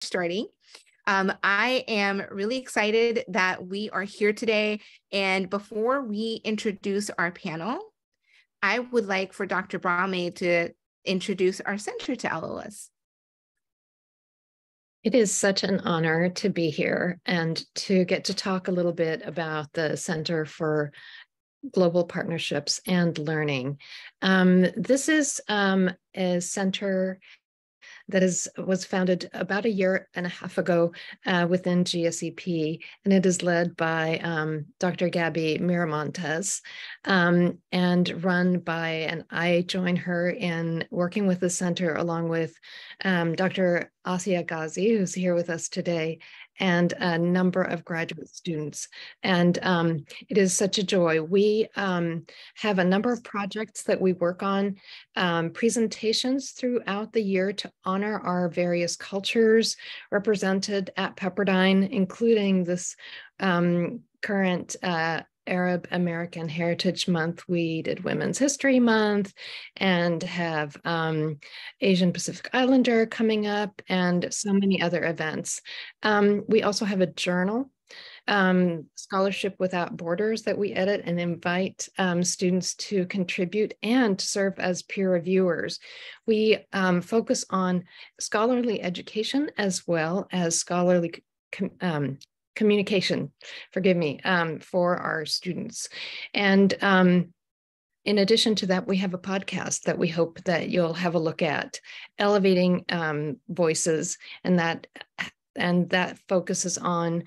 starting. I am really excited that we are here today. And before we introduce our panel, I would like for Dr. Brahme to introduce our center to all of us. It is such an honor to be here and to get to talk a little bit about the Center for Global Partnerships and Learning. This is a center that was founded about a year and a half ago within GSEP, and it is led by Dr. Gabby Miramontes and run by, and I join her in working with the center along with Dr. Aasiyah Ghazi, who's here with us today, and a number of graduate students. And it is such a joy. We have a number of projects that we work on, presentations throughout the year to honor our various cultures represented at Pepperdine, including this current Arab American Heritage Month. We did Women's History Month and have Asian Pacific Islander coming up and so many other events. We also have a journal, Scholarship Without Borders, that we edit and invite students to contribute and serve as peer reviewers. We focus on scholarly education as well as scholarly communication, for our students. And in addition to that, we have a podcast that we hope that you'll have a look at, Elevating Voices, and that focuses on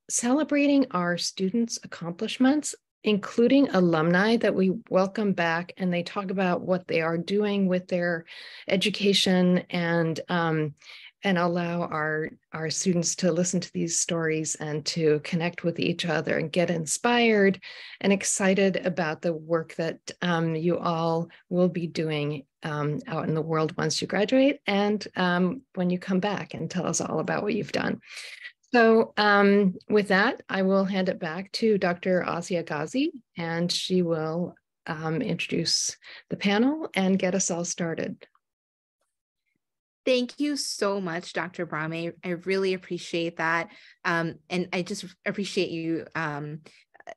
celebrating our students' accomplishments, including alumni that we welcome back, and they talk about what they are doing with their education and allow our students to listen to these stories and to connect with each other and get inspired and excited about the work that you all will be doing out in the world once you graduate and when you come back and tell us all about what you've done. So with that, I will hand it back to Dr. Aasiyah Ghazi, and she will introduce the panel and get us all started. Thank you so much, Dr. Brahme. I really appreciate that. And I just appreciate you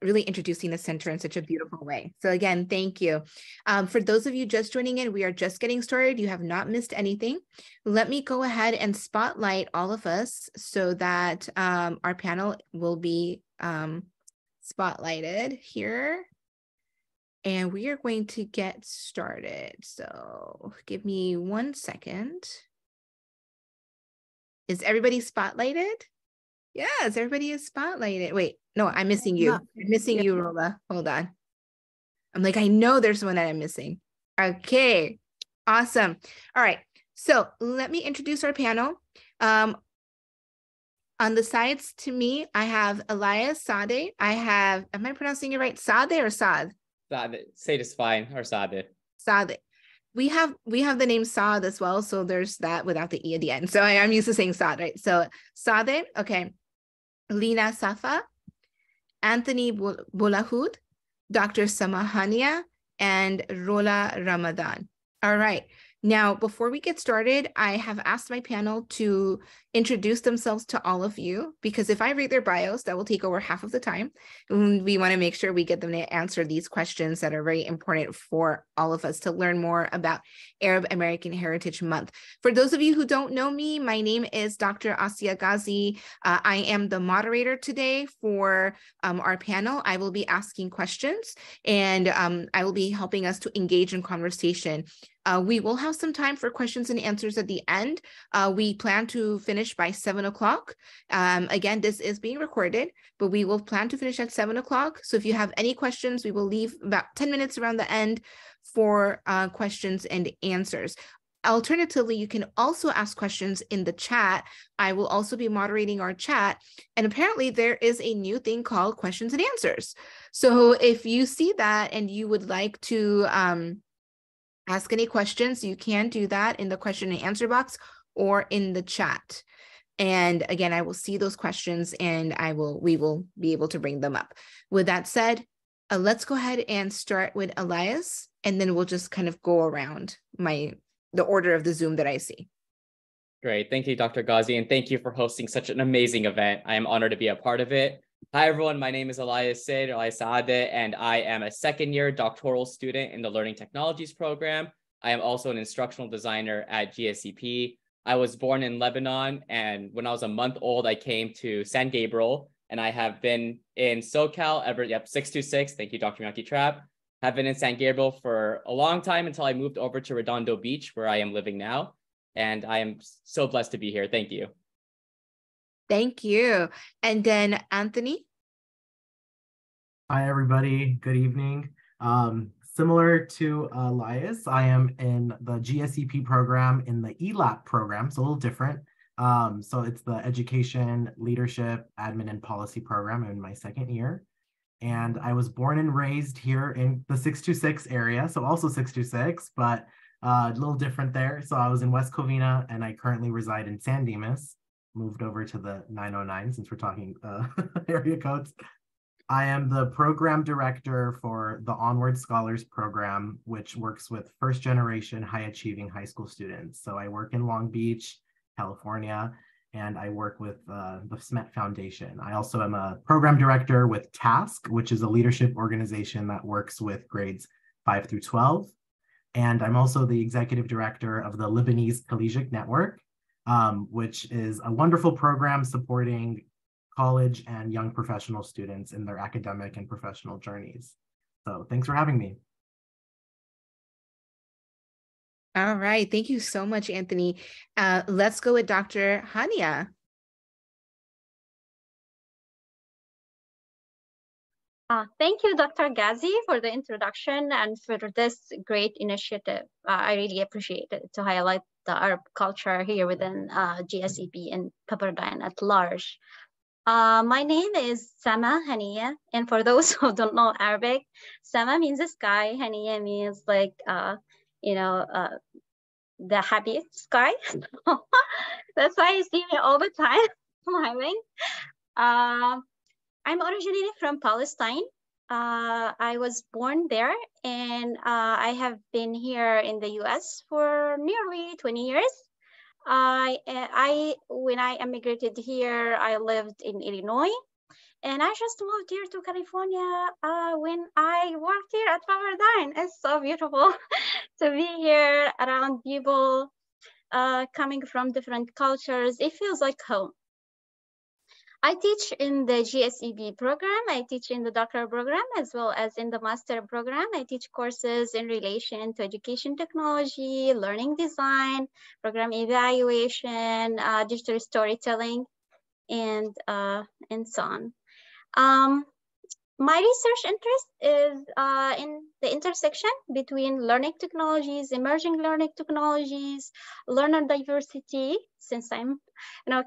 really introducing the center in such a beautiful way. So again, thank you. For those of you just joining in, we are just getting started. You have not missed anything. Let me go ahead and spotlight all of us so that our panel will be spotlighted here. And we are going to get started. So give me 1 second. Is everybody spotlighted? Yes, everybody is spotlighted. Wait, no, I'm missing you. I'm missing you, Rola. Hold on. I'm like, I know there's one that I'm missing. Okay, awesome. All right, so let me introduce our panel. On the sides to me, I have Elias Saade. I have, am I pronouncing it right? Saade or Saad? Saade. Say it is fine, or Saade. Saade. We have the name Saad as well, so there's that without the E at the end. So I'm used to saying Saad, right? So Saade, okay. Lina Safa, Anthony Boulahoud, Dr. Samaa Haniya, and Rola Ramadan. All right. Now, before we get started, I have asked my panel to introduce themselves to all of you, because if I read their bios, that will take over half of the time. And we want to make sure we get them to answer these questions that are very important for all of us to learn more about Arab American Heritage Month. For those of you who don't know me, my name is Dr. Aasiyah Ghazi. I am the moderator today for our panel. I will be asking questions, and I will be helping us to engage in conversation. We will have some time for questions and answers at the end. We plan to finish by 7 o'clock. Again, this is being recorded, but we will plan to finish at 7 o'clock. So if you have any questions, we will leave about 10 minutes around the end for questions and answers. Alternatively, you can also ask questions in the chat. I will also be moderating our chat. And apparently there is a new thing called questions and answers. So if you see that and you would like to ask any questions, you can do that in the question and answer box or in the chat. And again, I will see those questions and we will be able to bring them up. With that said, let's go ahead and start with Elias, and then we'll just kind of go around the order of the Zoom that I see. Great. Thank you, Dr. Ghazi, and thank you for hosting such an amazing event. I am honored to be a part of it. Hi, everyone. My name is Elias Saade, and I am a second-year doctoral student in the Learning Technologies program. I am also an instructional designer at GSEP. I was born in Lebanon, and when I was a month old, I came to San Gabriel, and I have been in SoCal ever, 626. Thank you, Dr. Miyaki Trap. Have been in San Gabriel for a long time until I moved over to Redondo Beach, where I am living now. And I am so blessed to be here. Thank you. Thank you. And then Anthony. Hi, everybody. Good evening. Similar to Elias, I am in the GSEP program in the ELAP program, so a little different. So it's the Education, Leadership, Admin, and Policy program in my second year. And I was born and raised here in the 626 area, so also 626, but a little different there. So I was in West Covina, and I currently reside in San Dimas, moved over to the 909 since we're talking area codes. I am the program director for the Onward Scholars program, which works with first generation high achieving high school students. So I work in Long Beach, California, and I work with the SMET Foundation. I also am a program director with TASK, which is a leadership organization that works with grades 5 through 12. And I'm also the executive director of the Lebanese Collegiate Network, which is a wonderful program supporting college and young professional students in their academic and professional journeys. So thanks for having me. All right. Thank you so much, Anthony. Let's go with Dr. Haniya. Thank you, Dr. Ghazi, for the introduction and for this great initiative. I really appreciate it to highlight the Arab culture here within GSEP and Pepperdine at large. My name is Samaa Haniya, and for those who don't know Arabic, Sama means sky, Haniya means like, the happy sky. That's why you see me all the time smiling. I'm originally from Palestine. I was born there, and I have been here in the US for nearly 20 years. When I immigrated here, I lived in Illinois, and I just moved here to California when I worked here at Pepperdine. It's so beautiful to be here around people coming from different cultures. It feels like home. I teach in the GSEB program. I teach in the doctoral program as well as in the master program. I teach courses in relation to education technology, learning design, program evaluation, digital storytelling, and so on. My research interest is in the intersection between learning technologies, emerging learning technologies, learner diversity, since I'm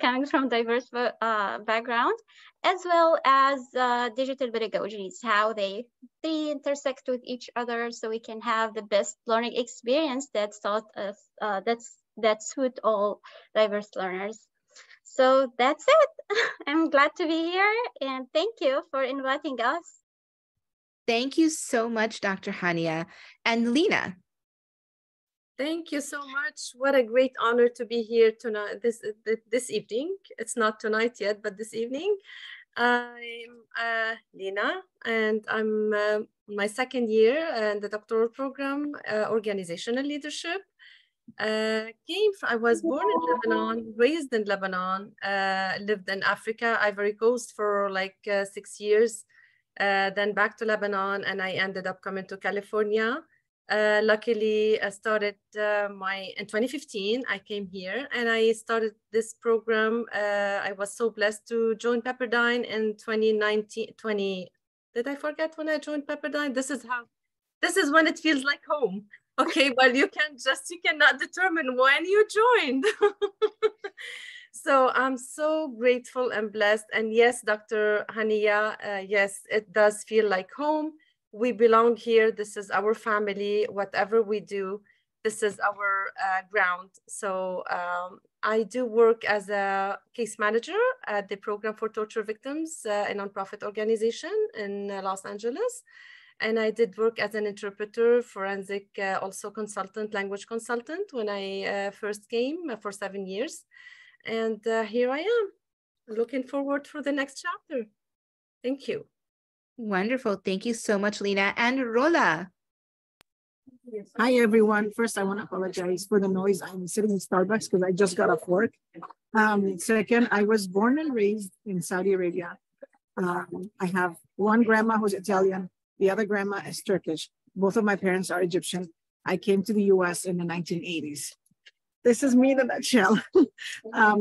coming from diverse background, as well as digital pedagogies, how they intersect with each other so we can have the best learning experience that suit all diverse learners. So that's it. I'm glad to be here, and thank you for inviting us. Thank you so much, Dr. Haniya. And Lina. Thank you so much. What a great honor to be here tonight, this evening. It's not tonight yet, but this evening. I'm Lina, and I'm my second year in the doctoral program, organizational leadership. I was born in Lebanon, raised in Lebanon, lived in Africa, Ivory Coast for like 6 years, then back to Lebanon, and I ended up coming to California. Luckily, I started in 2015, I came here and I started this program. I was so blessed to join Pepperdine in 2019, did I forget when I joined Pepperdine? This is when it feels like home. Okay, well, you cannot determine when you joined. So I'm so grateful and blessed. And yes, Dr. Haniya, yes, it does feel like home. We belong here. This is our family. Whatever we do, this is our ground. So I do work as a case manager at the Program for Torture Victims, a nonprofit organization in Los Angeles. And I did work as an interpreter, forensic, also consultant, language consultant when I first came for 7 years. And here I am, looking forward for the next chapter. Thank you. Wonderful. Thank you so much, Lina. And Rola. Hi, everyone. First, I want to apologize for the noise. I'm sitting in Starbucks because I just got off work. Second, I was born and raised in Saudi Arabia. I have one grandma who's Italian. The other grandma is Turkish. Both of my parents are Egyptian. I came to the US in the 1980s. This is me in a nutshell.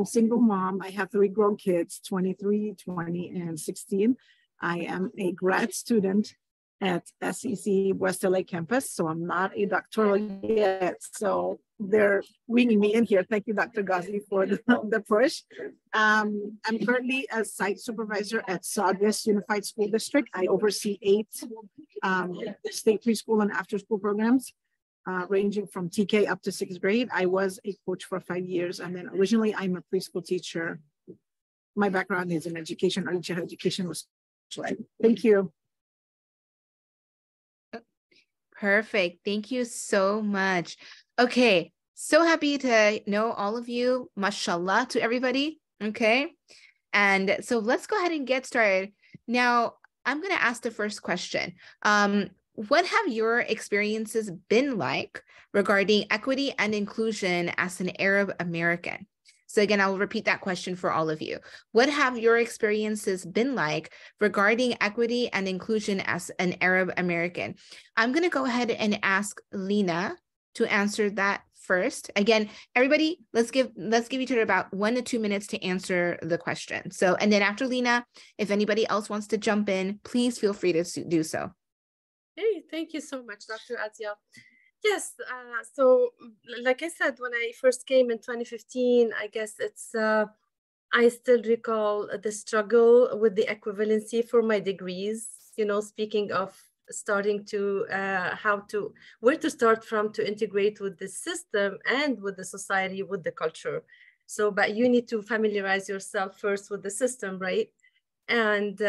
Single mom. I have 3 grown kids, 23, 20, and 16. I am a grad student at SEC West LA campus, so I'm not a doctoral yet. So they're winging me in here. Thank you, Dr. Ghazi, for the push. I'm currently a site supervisor at Southwest Unified School District. I oversee 8 state preschool and after-school programs, ranging from TK up to 6th grade. I was a coach for 5 years, and then originally I'm a preschool teacher. My background is in education, early childhood education. Thank you. Perfect. Thank you so much. Okay. So happy to know all of you. Mashallah to everybody. Okay. And so let's go ahead and get started. Now, I'm going to ask the first question. What have your experiences been like regarding equity and inclusion as an Arab American? So again, I'll repeat that question for all of you. What have your experiences been like regarding equity and inclusion as an Arab American? I'm going to go ahead and ask Lina to answer that first. Again, everybody, let's give each other about 1 to 2 minutes to answer the question. So, and then after Lina, if anybody else wants to jump in, please feel free to do so. Hey, thank you so much, Dr. Aasiyah. Yes, so like I said, when I first came in 2015, I guess it's, I still recall the struggle with the equivalency for my degrees, you know, speaking of starting to, where to start from to integrate with the system and with the society, with the culture. So, but you need to familiarize yourself first with the system, right? And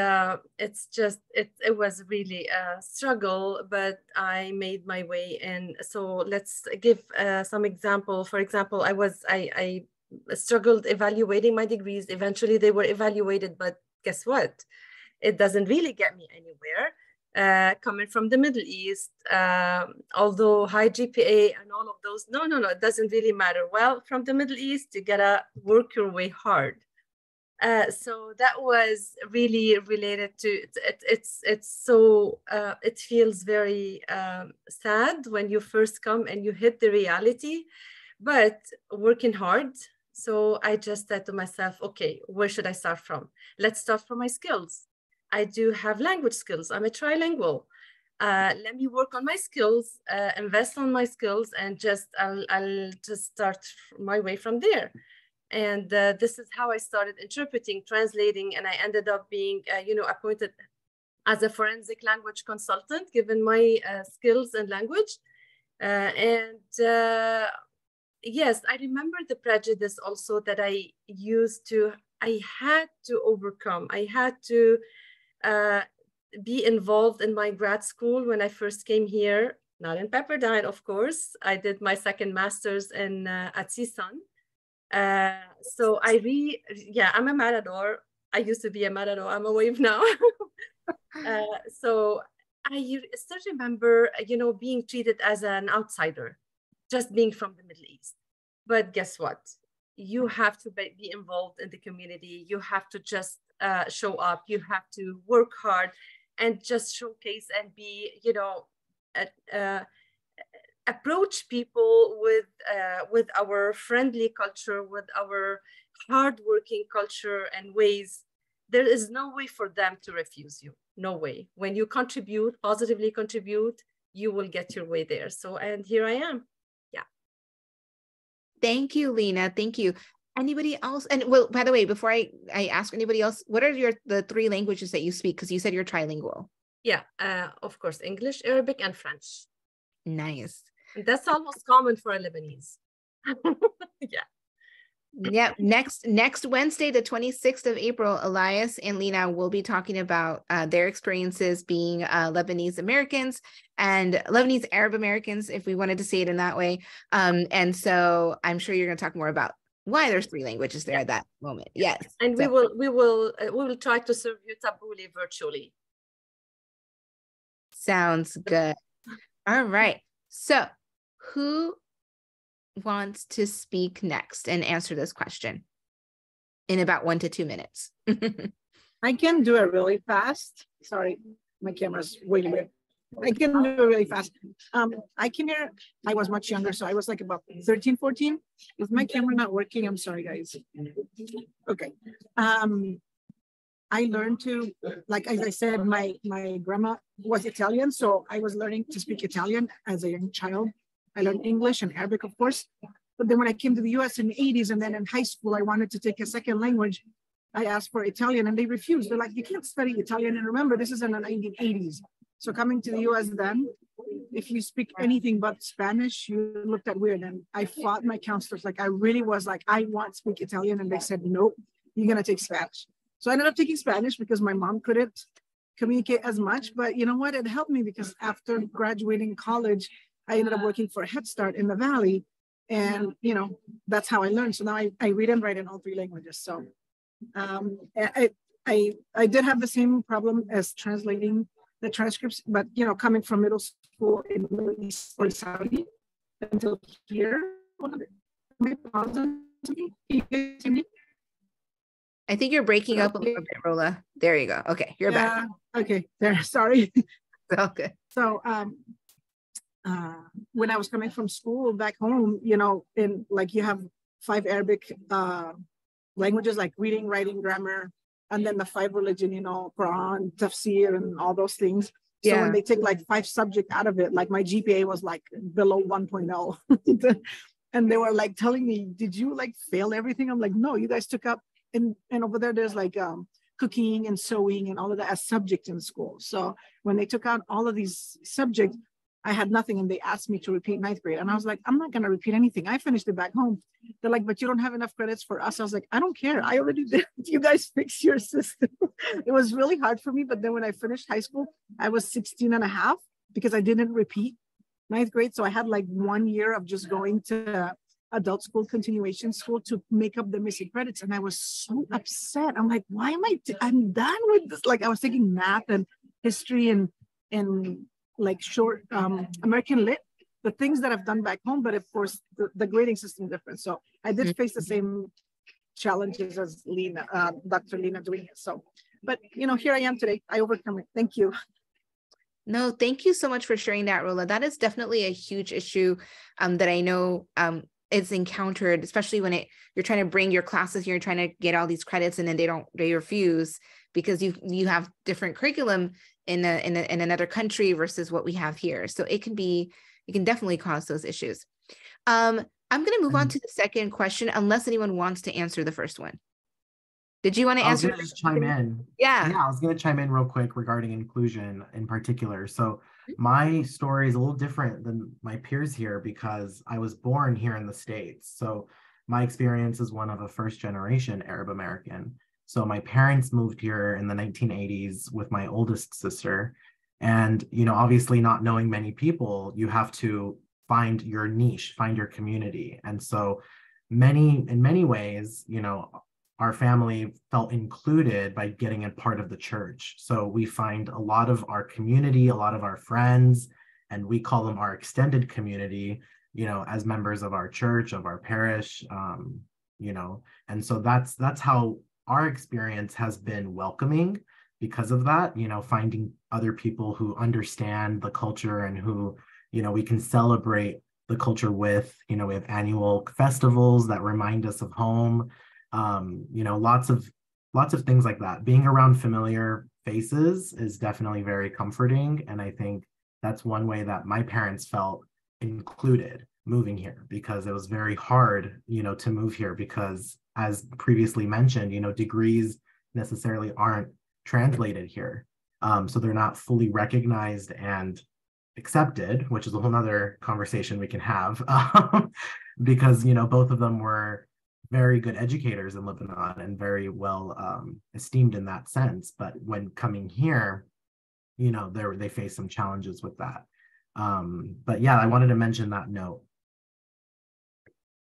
it's just, it was really a struggle, but I made my way in. So let's give some example. For example, I struggled evaluating my degrees. Eventually they were evaluated, but guess what? It doesn't really get me anywhere. Coming from the Middle East, although high GPA and all of those, no, it doesn't really matter. Well, from the Middle East, you gotta work your way hard. So that was really related to it feels very sad when you first come and you hit the reality, but working hard. So I just said to myself, okay, where should I start from? Let's start from my skills. I do have language skills. I'm a trilingual. Let me work on my skills, invest on my skills, and I'll just start my way from there. And this is how I started interpreting, translating, and I ended up being, appointed as a forensic language consultant, given my skills and language. Yes, I remember the prejudice also that I had to overcome. I had to be involved in my grad school when I first came here, not in Pepperdine, of course. I did my second master's at CSUN. So I'm a matador. I used to be a matador. I'm a wave now. So I still remember, being treated as an outsider, just being from the Middle East. But guess what? You have to be involved in the community. You have to just show up. You have to work hard and just showcase and be, approach people with our friendly culture, with our hardworking culture and ways. There is no way for them to refuse you. No way. When you positively contribute, you will get your way there. So, and here I am. Yeah. Thank you, Lina. Thank you. Anybody else? And well, by the way, before I ask anybody else, what are the 3 languages that you speak? Because you said you're trilingual. Yeah, of course, English, Arabic, and French. Nice. And that's almost common for a Lebanese. Yeah. Yeah, next Wednesday, the 26th of April, Elias and Lina will be talking about their experiences being Lebanese Americans and Lebanese Arab Americans, if we wanted to say it in that way. And so I'm sure you're going to talk more about why there's 3 languages there at that moment. Yes. And so. we will try to serve you tabbouleh virtually. Sounds good. All right. So who wants to speak next and answer this question in about 1 to 2 minutes? I can do it really fast. Sorry, my camera's way weird. I can do it really fast. I came here, I was much younger, so I was like about 13, 14. Is my camera not working? I'm sorry, guys. Okay. I learned to, like, as I said, my grandma was Italian, so I was learning to speak Italian as a young child. I learned English and Arabic, of course. But then when I came to the US in the 80s and then in high school, I wanted to take a second language. I asked for Italian and they refused. They're like, you can't study Italian. And remember, this is in the 1980s. So coming to the US then, if you speak anything but Spanish, you looked at weird. And I fought my counselors. Like, I really was like, I want to speak Italian. And they said, nope, you're going to take Spanish. So I ended up taking Spanish because my mom couldn't communicate as much. But you know what? It helped me because after graduating college, I ended up working for Head Start in the Valley. And, you know, that's how I learned. So now I read and write in all 3 languages. So I did have the same problem as translating the transcripts, but, you know, coming from middle school in the Middle East or Saudi until here. I think you're breaking up a little bit, Rola. There you go. Okay, you're back. Okay, there. Sorry. Okay. So when I was coming from school back home, you know, in like you have 5 Arabic languages like reading, writing, grammar, and then the 5 religion, you know, Quran, tafsir, and all those things. So when they take like 5 subjects out of it, like my GPA was like below 1.0. And they were like telling me, did you like fail everything? I'm like, no, you guys took up, and over there's like cooking and sewing and all of that as subject in school. So when they took out all of these subjects, I had nothing, and they asked me to repeat 9th grade. And I was like, I'm not going to repeat anything. I finished it back home. They're like, but you don't have enough credits for us. I was like, I don't care. I already did. You guys fix your system. It was really hard for me. But then when I finished high school, I was 16 and a half because I didn't repeat 9th grade. So I had like 1 year of just going to adult school, continuation school, to make up the missing credits. And I was so upset. I'm like, why am I'm done with this? Like, I was taking math and history and like short American lit, the things that I've done back home, but of course the grading system is different. So I did face the same challenges as Lina, Dr. Lina doing it. So, but you know, here I am today. I overcome it. Thank you. No, thank you so much for sharing that, Rola. That is definitely a huge issue that I know is encountered, especially when you're trying to bring your classes, you're trying to get all these credits, and then they refuse because you have different curriculum in another country versus what we have here. So it can definitely cause those issues. I'm going to move on to the second question, unless anyone wants to answer the first one. Did you want to answer? I was going to just chime in. Yeah, I was going to chime in real quick regarding inclusion in particular. So my story is a little different than my peers here because I was born here in the States. So my experience is one of a first-generation Arab American. So my parents moved here in the 1980s with my oldest sister. And, you know, obviously not knowing many people, you have to find your niche, find your community. And so in many ways, you know, our family felt included by getting a part of the church. So we find a lot of our community, a lot of our friends, and we call them our extended community, you know, as members of our church, of our parish, you know, and so that's how our experience has been welcoming because of that, you know, finding other people who understand the culture and who, you know, we can celebrate the culture with. You know, we have annual festivals that remind us of home. You know, lots of things like that. Being around familiar faces is definitely very comforting. And I think that's one way that my parents felt included moving here, because it was very hard, you know, to move here because, as previously mentioned, you know, degrees necessarily aren't translated here. So they're not fully recognized and accepted, which is a whole nother conversation we can have because, you know, both of them were very good educators in Lebanon and very well esteemed in that sense. But when coming here, you know, they face some challenges with that. But yeah, I wanted to mention that note.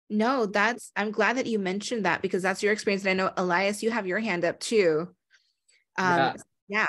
No, I'm glad that you mentioned that, because that's your experience. And I know, Elias, you have your hand up too. Yeah.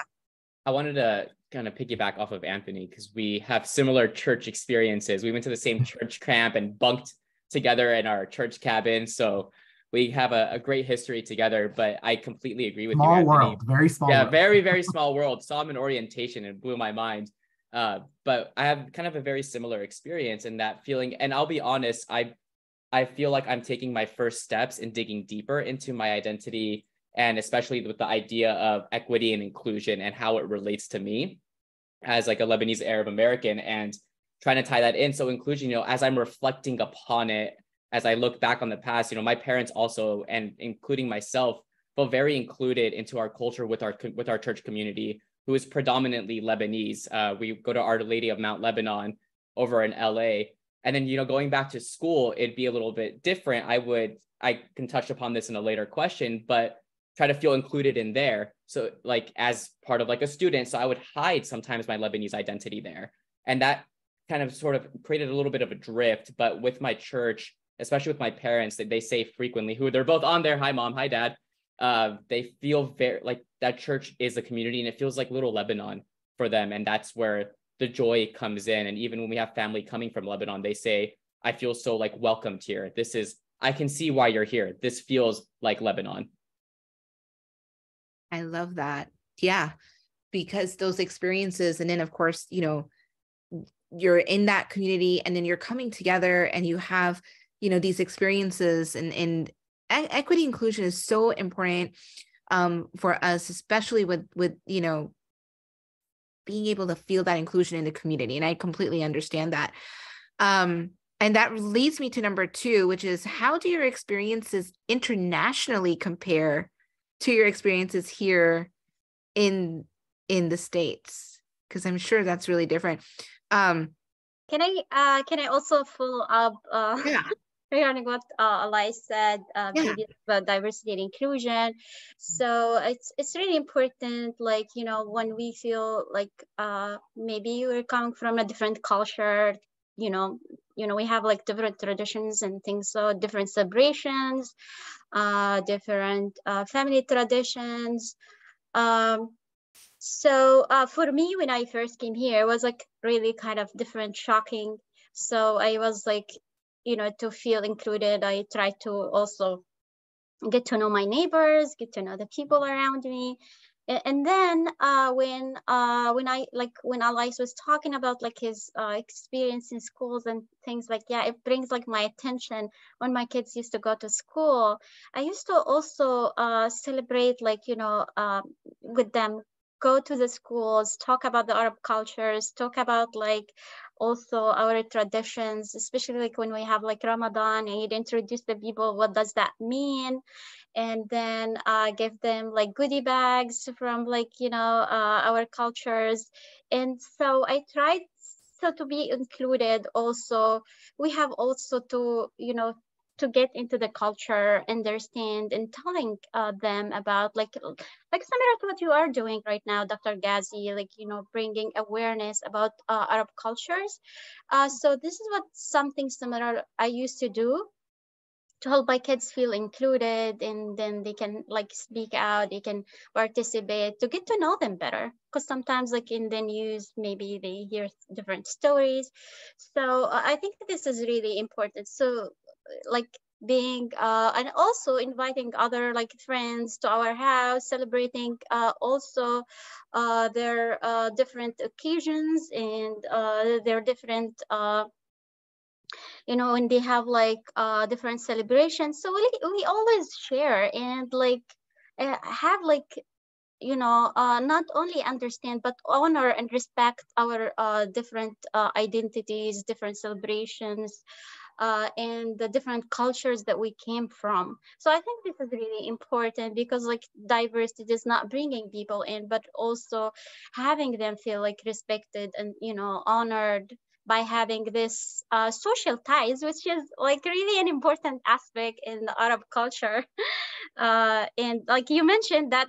I wanted to kind of piggyback off of Anthony, because we have similar church experiences. We went to the same church camp and bunked together in our church cabin. So we have a great history together, but I completely agree with you, Anthony. World, very small world. Very, very small world. Saw him in orientation and blew my mind. But I have kind of a very similar experience in that feeling. And I'll be honest, I feel like I'm taking my first steps in digging deeper into my identity, and especially with the idea of equity and inclusion and how it relates to me as like a Lebanese Arab American, and trying to tie that in. So inclusion, you know, as I'm reflecting upon it, as I look back on the past, you know, my parents also, and including myself, feel very included into our culture with our church community, who is predominantly Lebanese. We go to Our Lady of Mount Lebanon over in LA. And then, you know, going back to school, it'd be a little bit different. I can touch upon this in a later question, but try to feel included in there. So like as part of like a student, so I would hide sometimes my Lebanese identity there. And that kind of sort of created a little bit of a drift. But with my church, especially with my parents, they say frequently, who they're both on there, hi mom, hi dad, they feel very like that church is a community, and it feels like little Lebanon for them. And that's where the joy comes in. And even when we have family coming from Lebanon, they say, I feel so like welcomed here. I can see why you're here. This feels like Lebanon. I love that. Yeah, because those experiences, and then of course, you know, you're in that community, and then you're coming together and you have, you know, these experiences, and equity inclusion is so important for us, especially with, you know, being able to feel that inclusion in the community. And I completely understand that. And that leads me to number 2, which is, how do your experiences internationally compare to your experiences here in the States? Because I'm sure that's really different. Can I also follow up regarding what Elias said previously about diversity and inclusion? So it's really important, like, you know, when we feel like maybe you're coming from a different culture, you know, we have like different traditions and things, so different celebrations, different family traditions. So for me, when I first came here, it was like really kind of different, shocking. So I was like, you know, to feel included, I tried to also get to know my neighbors, get to know the people around me. And then when Elias was talking about like his experience in schools and things, like, yeah, it brings like my attention when my kids used to go to school. I used to also celebrate, like, you know, with them, go to the schools, talk about the Arab cultures, talk about like also our traditions, especially like when we have like Ramadan, and you'd introduce the people, what does that mean? And then give them like goodie bags from like, you know, our cultures. And so I tried to be included also. We have also to, you know, to get into the culture, understand, and telling them about like similar to what you are doing right now, Dr. Ghazi, like, you know, bringing awareness about Arab cultures. So this is what something similar I used to do to help my kids feel included, and then they can like speak out, they can participate, to get to know them better. Because sometimes like in the news, maybe they hear different stories. So I think this is really important. So like being and also inviting other like friends to our house, celebrating also their different occasions and their different you know, when they have like different celebrations. So we always share and like have like, you know, not only understand but honor and respect our different identities, different celebrations, and the different cultures that we came from. So I think this is really important, because like diversity is not bringing people in, but also having them feel like respected and, you know, honored by having this social ties, which is like really an important aspect in the Arab culture. And like you mentioned, that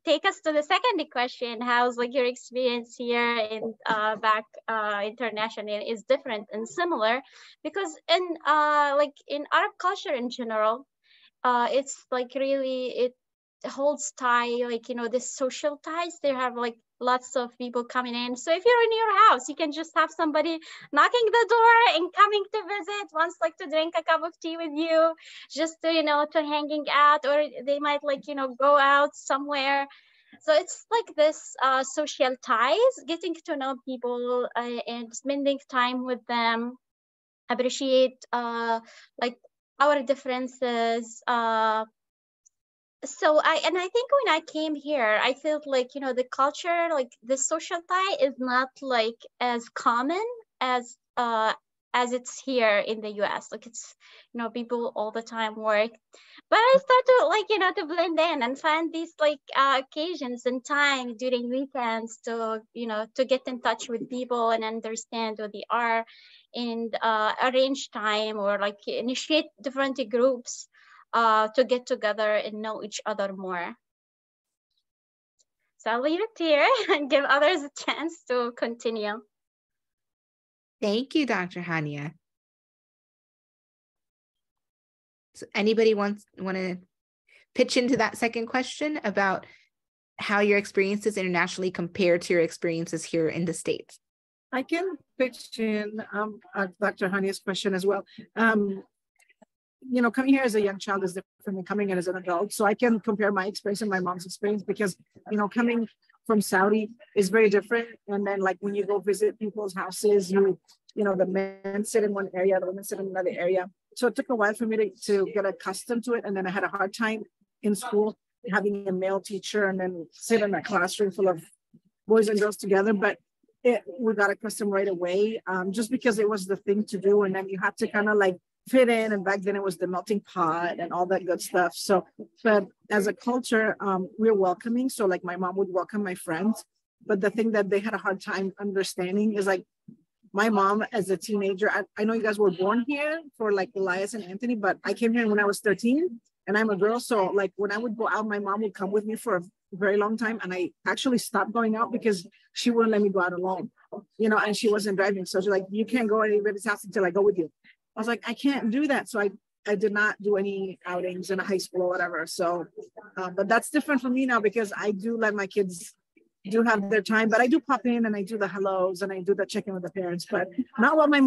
take us to the second question: how's like your experience here in back internationally is different and similar? Because in like in Arab culture in general, it's like really it holds tie, like, you know, this social ties. They have like lots of people coming in. So if you're in your house, you can just have somebody knocking the door and coming to visit, wants like to drink a cup of tea with you, just to, you know, to hanging out, or they might like, you know, go out somewhere. So it's like this social ties, getting to know people and spending time with them, appreciate like our differences. So I think when I came here, I felt like, you know, the culture, like the social tie is not like as common as it's here in the US. Like it's, you know, people all the time work. But I started like, you know, to blend in and find these like occasions and time during weekends to, you know, to get in touch with people and understand who they are, and arrange time or like initiate different groups to get together and know each other more. So I'll leave it here and give others a chance to continue. Thank you, Dr. Haniya. So anybody want to pitch into that second question about how your experiences internationally compare to your experiences here in the States? I can pitch in Dr. Haniya's question as well. You know, coming here as a young child is different than coming in as an adult. So I can compare my experience and my mom's experience because, you know, coming from Saudi is very different. And then like when you go visit people's houses, you know, the men sit in one area, the women sit in another area. So it took a while for me to get accustomed to it. And then I had a hard time in school having a male teacher and then sit in a classroom full of boys and girls together. But we got accustomed right away, just because it was the thing to do. And then you had to kind of like fit in, and back then it was the melting pot and all that good stuff. So, but as a culture, we're welcoming. So like my mom would welcome my friends, but the thing that they had a hard time understanding is like my mom as a teenager, I know you guys were born here for like Elias and Anthony, but I came here when I was 13 and I'm a girl. So like when I would go out, my mom would come with me for a very long time. And I actually stopped going out because she wouldn't let me go out alone, you know, and she wasn't driving. So she's like, you can't go to anybody's house until I go with you. I was like, I can't do that. So I did not do any outings in high school or whatever. So, but that's different for me now because I do let my kids do have their time, but I do pop in and I do the hellos and I do the check-in with the parents, but not what my...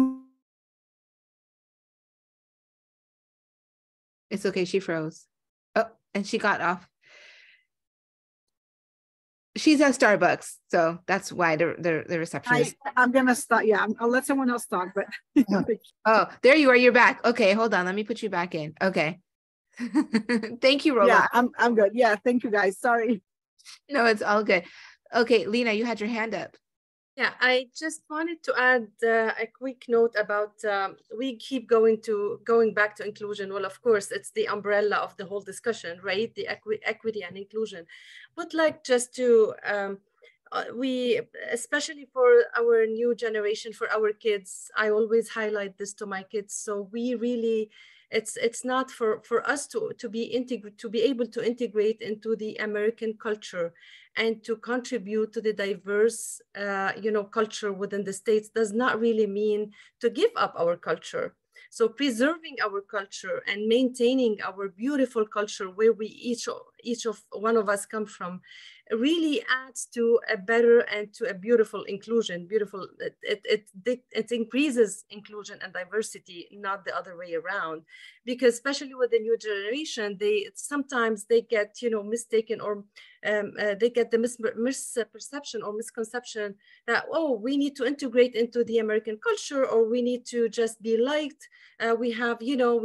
It's okay, she froze. Oh, and she got off. She's at Starbucks, so that's why the reception is... I'm gonna stop. Yeah, I'll let someone else talk. But oh, there you are. You're back. Okay, hold on. Let me put you back in. Okay. Thank you, Rola. Yeah, I'm good. Yeah, thank you, guys. Sorry. No, it's all good. Okay, Lina, you had your hand up. Yeah, I just wanted to add a quick note about we keep going back to inclusion. Well, of course, it's the umbrella of the whole discussion, right? The equity and inclusion. But like just to we, especially for our new generation, for our kids, I always highlight this to my kids. So we really, it's not for us to be able to integrate into the American culture and to contribute to the diverse, culture within the States does not really mean to give up our culture. So preserving our culture and maintaining our beautiful culture where we each of one of us come from really adds to a better and to a beautiful inclusion. It increases inclusion and diversity, not the other way around. Because especially with the new generation, they sometimes get mistaken or they get the misperception or misconception that, oh, we need to integrate into the American culture, or we need to just be liked. We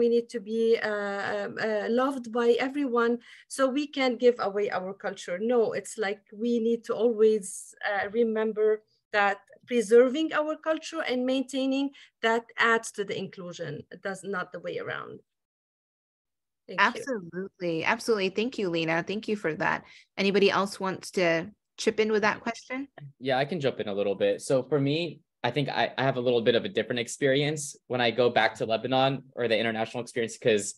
need to be loved by everyone, so we can give away our culture. No, it's like we need to always remember that preserving our culture and maintaining that adds to the inclusion. It does not the way around. Absolutely. Thank you, Lina. Thank you for that. Anybody else wants to chip in with that question? Yeah, I can jump in a little bit. So for me, I think I have a little bit of a different experience when I go back to Lebanon, or the international experience, because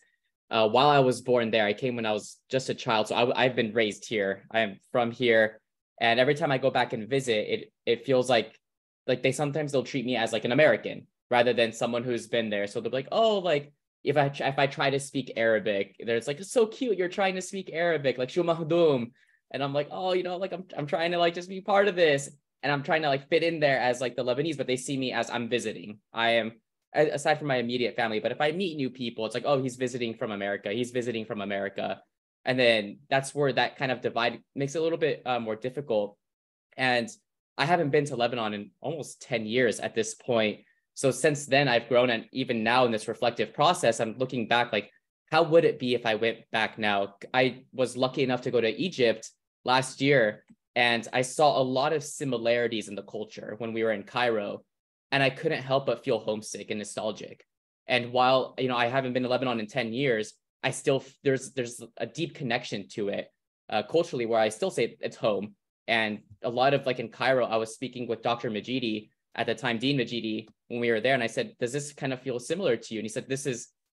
while I was born there, I came when I was just a child. So I've been raised here. I am from here. And every time I go back and visit, it feels like they'll treat me as like an American rather than someone who's been there. So they'll be like, oh, like if I try to speak Arabic, there's like, it's so cute, you're trying to speak Arabic, like shu mahdum. And I'm like, oh, like I'm trying to like just be part of this. And I'm trying to like fit in there as like the Lebanese, but they see me as I'm visiting. I am, aside from my immediate family, but if I meet new people, it's like, oh, he's visiting from America. He's visiting from America. And then that's where that kind of divide makes it a little bit more difficult. And I haven't been to Lebanon in almost 10 years at this point. So since then I've grown, and even now in this reflective process, I'm looking back like, how would it be if I went back now? I was lucky enough to go to Egypt last year, and I saw a lot of similarities in the culture when we were in Cairo, and I couldn't help but feel homesick and nostalgic. And while, I haven't been to Lebanon in 10 years, I still, there's a deep connection to it culturally, where I still say it's home. And a lot of, like in Cairo, I was speaking with Dr. Majidi at the time, Dean Majidi, when we were there. And I said, does this kind of feel similar to you? And he said,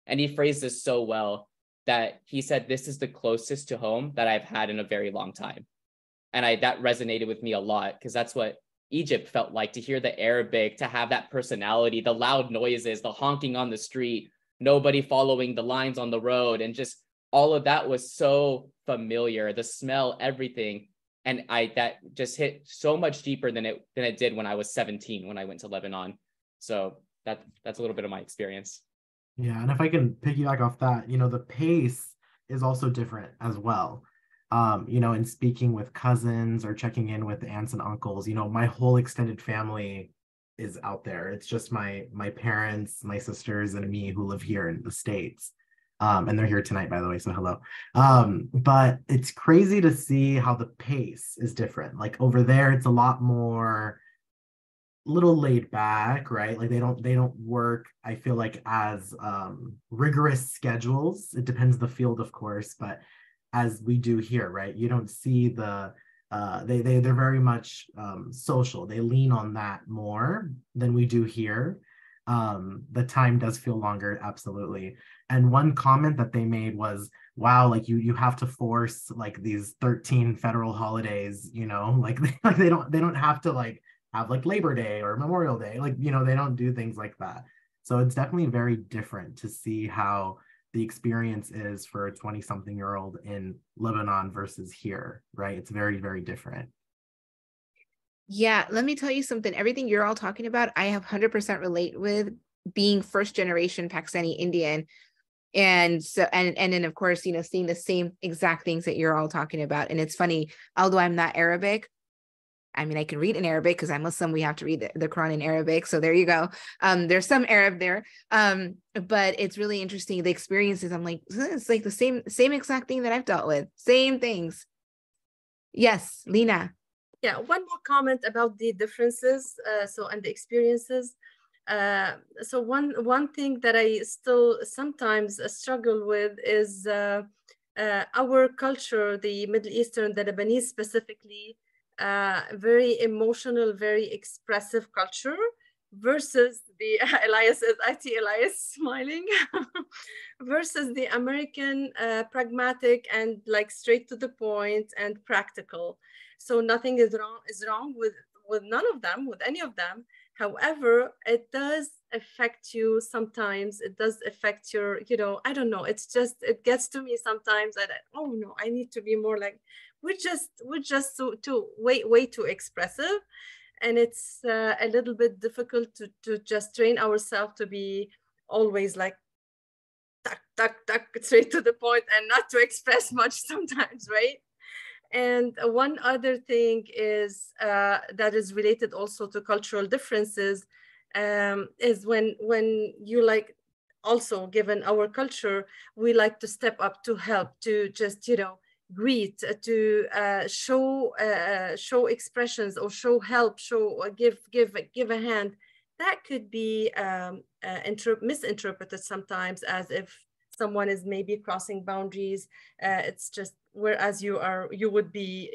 and he phrased this so well that he said, this is the closest to home that I've had in a very long time. And that resonated with me a lot, because that's what Egypt felt like, to hear the Arabic, to have that personality, the loud noises, the honking on the street, nobody following the lines on the road. And just all of that was so familiar, the smell, everything. And that just hit so much deeper than it did when I was 17, when I went to Lebanon. So that's a little bit of my experience. Yeah, and if I can piggyback off that, the pace is also different as well. In speaking with cousins or checking in with aunts and uncles, my whole extended family is out there. It's just my parents, my sisters, and me who live here in the States. And they're here tonight, by the way, so hello. But it's crazy to see how the pace is different. Like over there, it's a lot more little laid back, right? Like they don't work, I feel like, as rigorous schedules. It depends the field, of course, but as we do here, right? You don't see they're very much social. They lean on that more than we do here. The time does feel longer, absolutely. And one comment that they made was, wow, like you have to force like these 13 federal holidays, like they don't have to like have like Labor Day or Memorial Day, like they don't do things like that. So it's definitely very different to see how the experience is for a 20-something-year-old in Lebanon versus here, right? It's very, very different. Yeah, let me tell you something. Everything you're all talking about, I have 100% relate with, being first generation Pakistani Indian. And so, and then of course, seeing the same exact things that you're all talking about. And it's funny, although I'm not Arabic, I mean, I can read in Arabic because I'm Muslim. We have to read the Quran in Arabic. So there you go. There's some Arab there. But it's really interesting. The experiences, I'm like, it's like the same exact thing that I've dealt with. Same things. Yes, Lina. Yeah, one more comment about the differences. And the experiences. So one thing that I still sometimes struggle with is our culture, the Middle Eastern, the Lebanese specifically, very emotional, very expressive culture versus the Elias, I see Elias smiling, versus the American pragmatic and like straight to the point and practical. So nothing is wrong with none of them, with any of them. However, it does affect you sometimes. It does affect your, I don't know. It gets to me sometimes that, oh no, I need to be more like, we're just too way too expressive. And it's a little bit difficult to just train ourselves to be always like, tuck, straight to the point and not to express much sometimes, right? And one other thing is that is related also to cultural differences is when you like, also given our culture, we like to step up to help, to just, greet, to show expressions or show help, give a hand. That could be misinterpreted sometimes as if someone is maybe crossing boundaries. It's just, whereas you would be,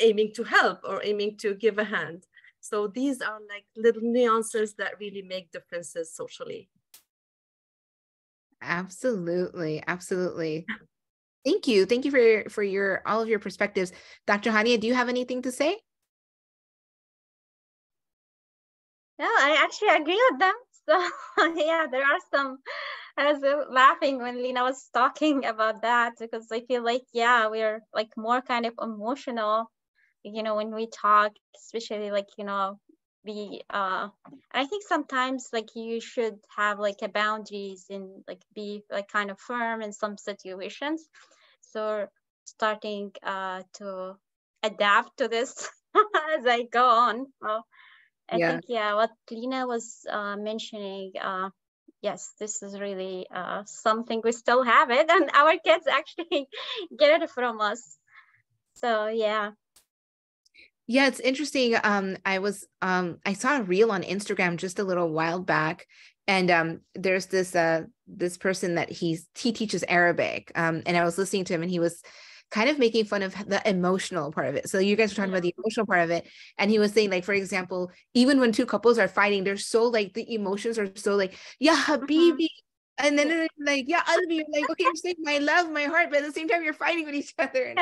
aiming to help or aiming to give a hand. So these are like little nuances that really make differences socially. Absolutely. Absolutely. Thank you. Thank you for your all of your perspectives. Dr. Haniya, do you have anything to say? No, I actually agree with them. So yeah, there are some. I was laughing when Lina was talking about that, because I feel like, yeah, we're like more kind of emotional, when we talk, especially like, I think sometimes like you should have like a boundaries and like be like kind of firm in some situations. So starting to adapt to this as I go on. So I think, yeah, what Lina was mentioning, yes, this is really something we still have it, and our kids actually get it from us. So yeah. Yeah, it's interesting. I saw a reel on Instagram just a little while back, and there's this person that he teaches Arabic, and I was listening to him, and he was kind of making fun of the emotional part of it. So you guys were talking about the emotional part of it, and he was saying, like, for example, even when two couples are fighting, they're so like the emotions are so like, yeah, habibi. And then it's like, yeah, Albi, you're like, okay, you're saying my love, my heart, but at the same time, you're fighting with each other. And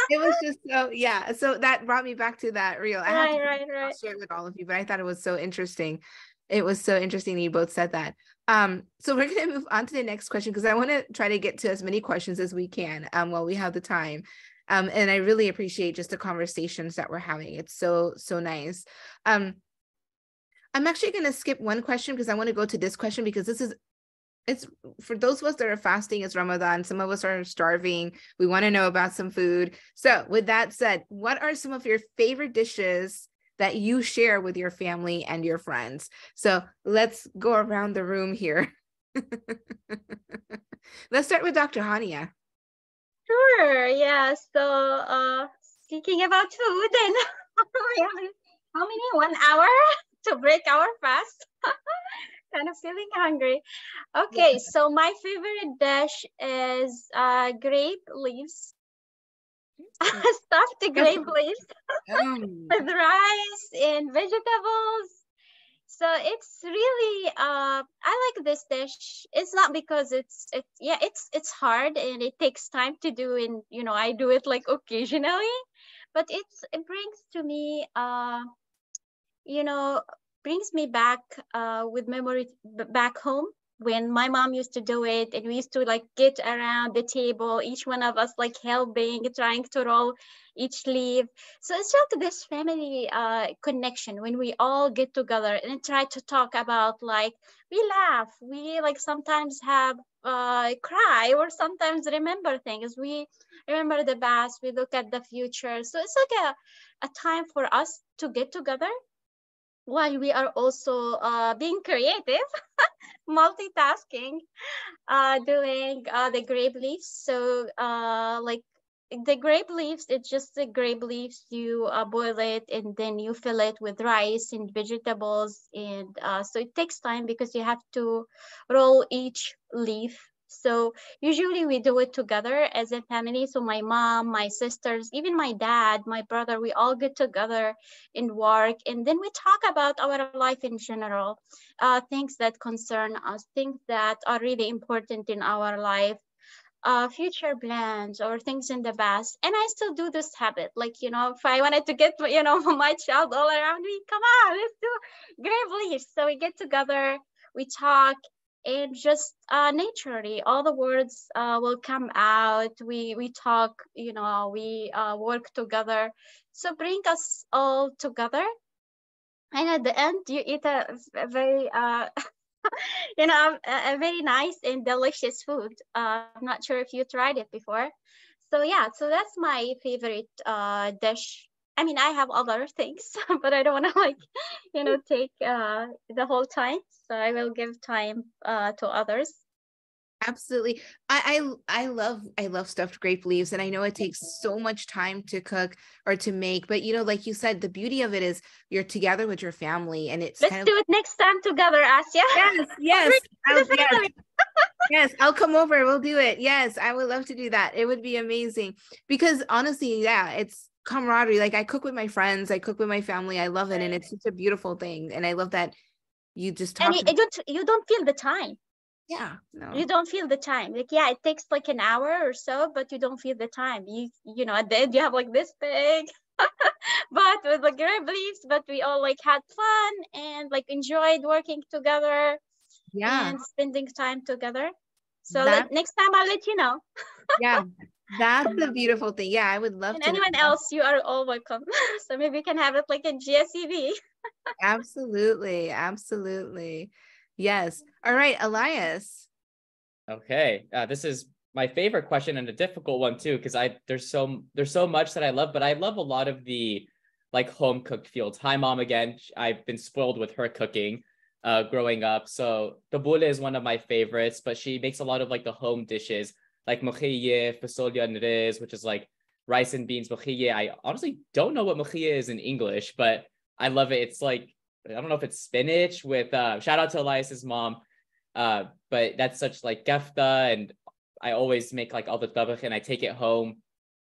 it was just so, yeah. So that brought me back to that reel. I have to share it with all of you, but I thought it was so interesting. It was so interesting that you both said that. So we're going to move on to the next question, because I want to try to get to as many questions as we can while we have the time. And I really appreciate just the conversations that we're having. It's so, so nice. I'm actually going to skip one question because I want to go to this question, because it's for those of us that are fasting. It's Ramadan. Some of us are starving. We want to know about some food. So with that said, what are some of your favorite dishes that you share with your family and your friends? So let's go around the room here. Let's start with Dr. Haniya. Sure. Yeah. So speaking about food, and how many 1 hour to break our fast? Kind of feeling hungry. Okay, so my favorite dish is grape leaves. Stuffed grape leaves with rice and vegetables. So it's really I like this dish. It's not because it's hard and it takes time to do, and I do it like occasionally, but it brings to me brings me back with memories back home when my mom used to do it, and we used to like get around the table, each one of us like helping, trying to roll each leaf. So it's like this family connection when we all get together and try to talk about, like, we laugh, we like sometimes have cry, or sometimes remember things. We remember the past, we look at the future. So it's like a time for us to get together while we are also being creative, multitasking, doing the grape leaves. So like the grape leaves, it's just the grape leaves. You boil it and then you fill it with rice and vegetables. And so it takes time because you have to roll each leaf. So usually we do it together as a family. So my mom, my sisters, even my dad, my brother, we all get together and work. And then we talk about our life in general, things that concern us, things that are really important in our life, future plans or things in the past. And I still do this habit. Like, if I wanted to get, my child all around me, come on, let's do grape leaves. So we get together, we talk, and just naturally all the words will come out. We talk, we work together, so bring us all together. And at the end you eat a very a very nice and delicious food. I'm not sure if you tried it before. So yeah, so that's my favorite dish. I mean, I have other things, but I don't want to take the whole time. So I will give time to others. Absolutely. I love stuffed grape leaves, and I know it takes so much time to cook or to make, but like you said, the beauty of it is you're together with your family, and it's Let's do it next time together, Aasiyah. Yes. Yes, I'll come over. We'll do it. Yes, I would love to do that. It would be amazing because honestly, yeah, it's camaraderie. Like I cook with my friends, I cook with my family. I love it. And it's such a beautiful thing. And I love that you just talk. And you don't feel the time. Yeah, no. You don't feel the time. Like, yeah, it takes like an hour or so, but you don't feel the time. You know, at the end you have like this big, but with the grape leaves, but we all like had fun and like enjoyed working together and spending time together. So next time I'll let you know. Yeah, that's the beautiful thing. Yeah, I would love and to. Anyone else, you are all welcome. So maybe we can have it like in GSEV. Absolutely. Absolutely. Yes. All right, Elias. Okay, this is my favorite question and a difficult one too, because there's so much that I love, but I love a lot of the like home cooked fields. Hi, Mom, again. I've been spoiled with her cooking growing up. So tabbouleh is one of my favorites, but she makes a lot of like the home dishes, like mokhiyeh, fasolya and riz, which is like rice and beans mokhiyeh. I honestly don't know what mokhiyeh is in English, but I love it. It's like, I don't know if it's spinach with, shout out to Elias's mom. But that's such like gefta, and I always make like all the tabakh and I take it home.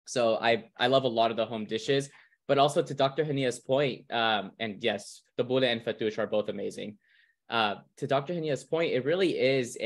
So I love a lot of the home dishes, but also to Dr. Haniya's point, and yes, tabbouleh and fattoush are both amazing. To Dr. Haniya's point, it really is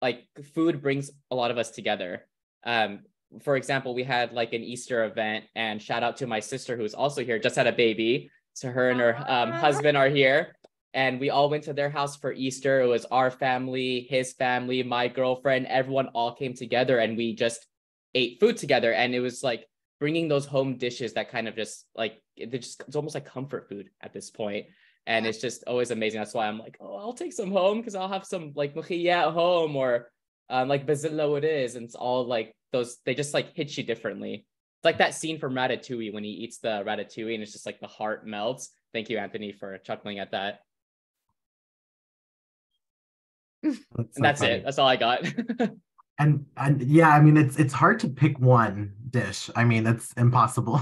like food brings a lot of us together. For example, we had like an Easter event, and shout out to my sister who's also here, just had a baby. So her and her husband are here. And we all went to their house for Easter. It was our family, his family, my girlfriend, everyone all came together and we just ate food together. And it was like bringing those home dishes that kind of just like, it's almost like comfort food at this point. And it's just always amazing. That's why I'm like, oh, I'll take some home because I'll have some like mokhiyeh at home, or like bazilla it is. And it's all like those, they just like hit you differently. It's like that scene from Ratatouille when he eats the ratatouille and it's just like the heart melts. Thank you, Anthony, for chuckling at that. That's it. That's all I got. and yeah, I mean, it's hard to pick one dish. I mean, it's impossible.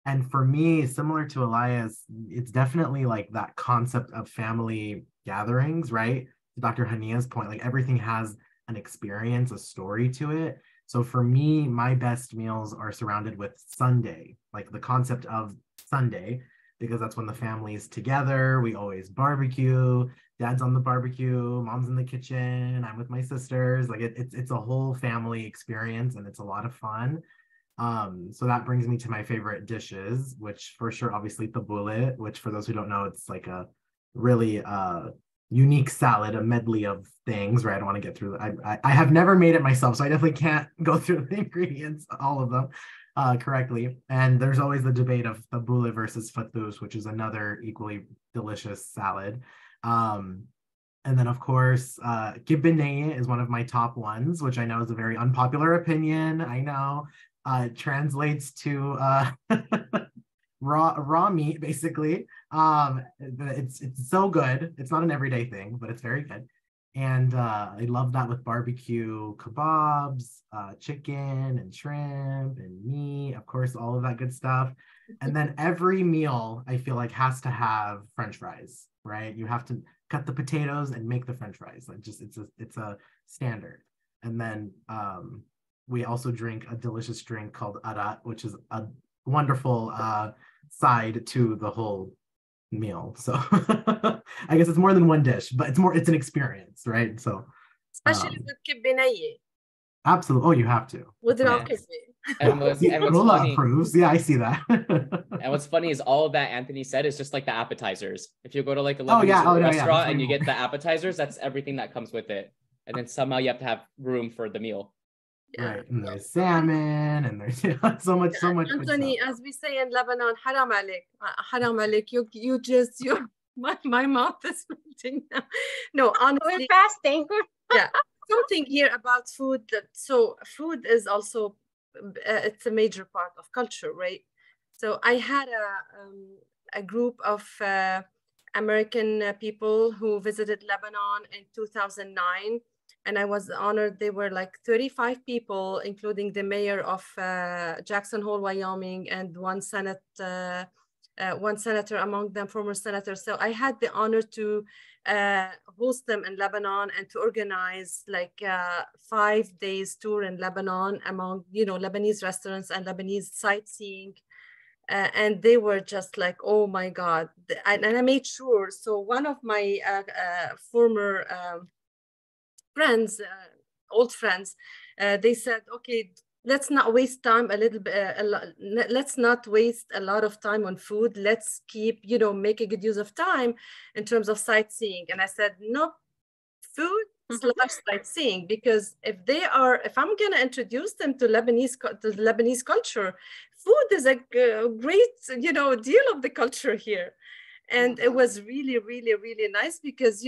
And for me, similar to Elias, it's definitely like that concept of family gatherings, right? To Dr. Haniya's point, like everything has an experience, a story to it. So for me, my best meals are surrounded with Sunday, like the concept of Sunday, because that's when the family is together. We always barbecue. Dad's on the barbecue, mom's in the kitchen, I'm with my sisters. Like it's a whole family experience, and it's a lot of fun. So that brings me to my favorite dishes, which for sure, obviously tabbouleh, which for those who don't know, it's like a really unique salad, a medley of things, right? I don't want to get through. I have never made it myself, so I definitely can't go through the ingredients, all of them. Correctly. And there's always the debate of tabbouleh versus fattoush, which is another equally delicious salad. And then, of course, kibbeh is one of my top ones, which I know is a very unpopular opinion. I know it translates to raw meat, basically. It's so good. It's not an everyday thing, but it's very good. And I love that with barbecue kebabs, chicken and shrimp and meat, of course, all of that good stuff. And then every meal I feel like has to have French fries, right? You have to cut the potatoes and make the French fries. Like just it's a standard. And then we also drink a delicious drink called arat, which is a wonderful side to the whole meal. So I guess it's more than one dish, but it's an experience, right? So especially with kibbeh. Absolutely. Oh, you have to. With Yeah. and what's Rola funny, approves. Yeah, I see that. and what's funny is all of that Anthony said is just like the appetizers. If you go to like a restaurant and you get the appetizers, that's everything that comes with it. And then somehow you have to have room for the meal. Right. And there's salmon and there's so much. Anthony, as we say in Lebanon, haram alik. Haram alik. You my mouth is melting now. No, honestly. We're fasting. Yeah. Something here about food. So food is also, it's a major part of culture, right? So I had a group of American people who visited Lebanon in 2009. And I was honored. They were like 35 people, including the mayor of Jackson Hole, Wyoming, and one Senate one senator among them, former senator. So I had the honor to host them in Lebanon and to organize like 5 days tour in Lebanon among, Lebanese restaurants and Lebanese sightseeing. And they were just like, oh my God. And I made sure. So one of my former friends, old friends, they said, okay, let's not waste time let's not waste a lot of time on food. Let's keep, make a good use of time in terms of sightseeing. And I said, no, food / sightseeing, because if I'm going to introduce them to Lebanese culture, food is a great, deal of the culture here. And it was really, really, really nice because,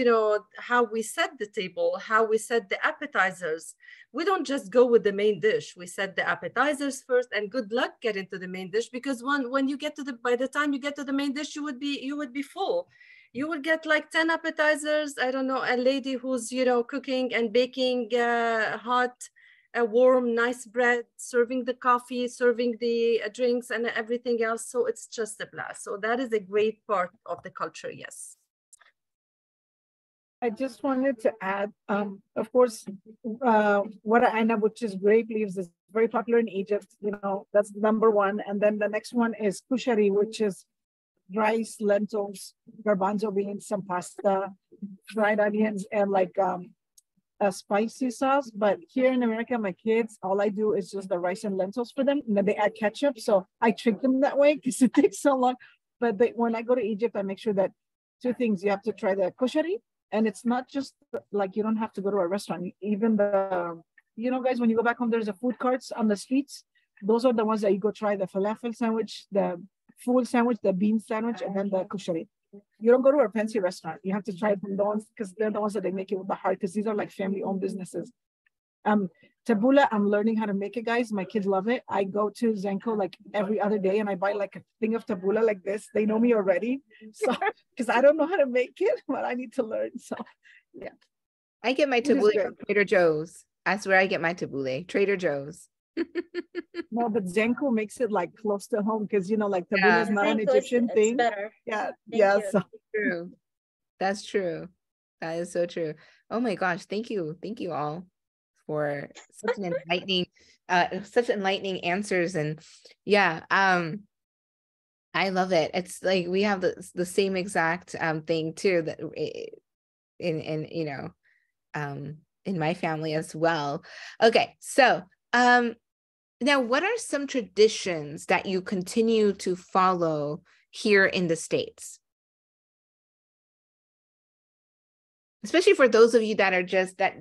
how we set the table, how we set the appetizers. We don't just go with the main dish. We set the appetizers first, and good luck getting to the main dish, because when you get by the time you get to the main dish, you would be full. You will get like 10 appetizers. I don't know, a lady who's, cooking and baking hot, warm, nice bread, serving the coffee, serving the drinks and everything else. So it's just a blast. So that is a great part of the culture, yes. I just wanted to add, of course, what I know, which is grape leaves, is very popular in Egypt. That's number one. And then the next one is kushari, which is rice, lentils, garbanzo beans, some pasta, fried onions, and like a spicy sauce. But here in America, my kids, all I do is just the rice and lentils for them, and then they add ketchup. So I trick them that way because it takes so long. But when I go to Egypt, I make sure that 2 things: you have to try the kushari, and it's not just like, you don't have to go to a restaurant. Even guys, when you go back home, there's a food carts on the streets. Those are the ones that you go try: the falafel sandwich, the full sandwich, the bean sandwich, and then the kushari. You don't go to a fancy restaurant. You have to try from the ones, because they're the ones that they make it with the heart, because these are like family-owned businesses. Tabbouleh, I'm learning how to make it, guys. My kids love it. I go to Zenko like every other day, and I buy like a thing of tabbouleh like this. They know me already, so because I don't know how to make it, but I need to learn. So yeah, I get my tabbouleh from Trader Joe's. That's where I get my tabbouleh, Trader Joe's. No, but Zenko makes it like close to home, because like tabbouleh is not an Egyptian thing. It's better. Yeah, Thank you. So True. That's true. That is so true. Oh my gosh, thank you all for such an enlightening answers. And yeah, I love it. It's like we have the same exact thing too, that in my family as well. Okay, so now what are some traditions that you continue to follow here in the States? Especially for those of you that are just that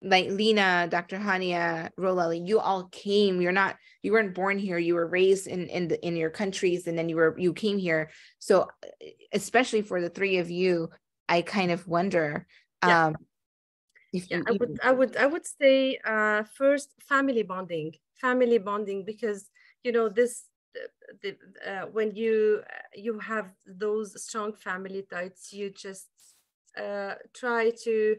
like Lina, Dr. Haniya, Rola, you all came. You weren't born here. You were raised in your countries, and then you came here. So especially for the 3 of you, I kind of wonder. I would say first family bonding, because when you have those strong family ties, you just try to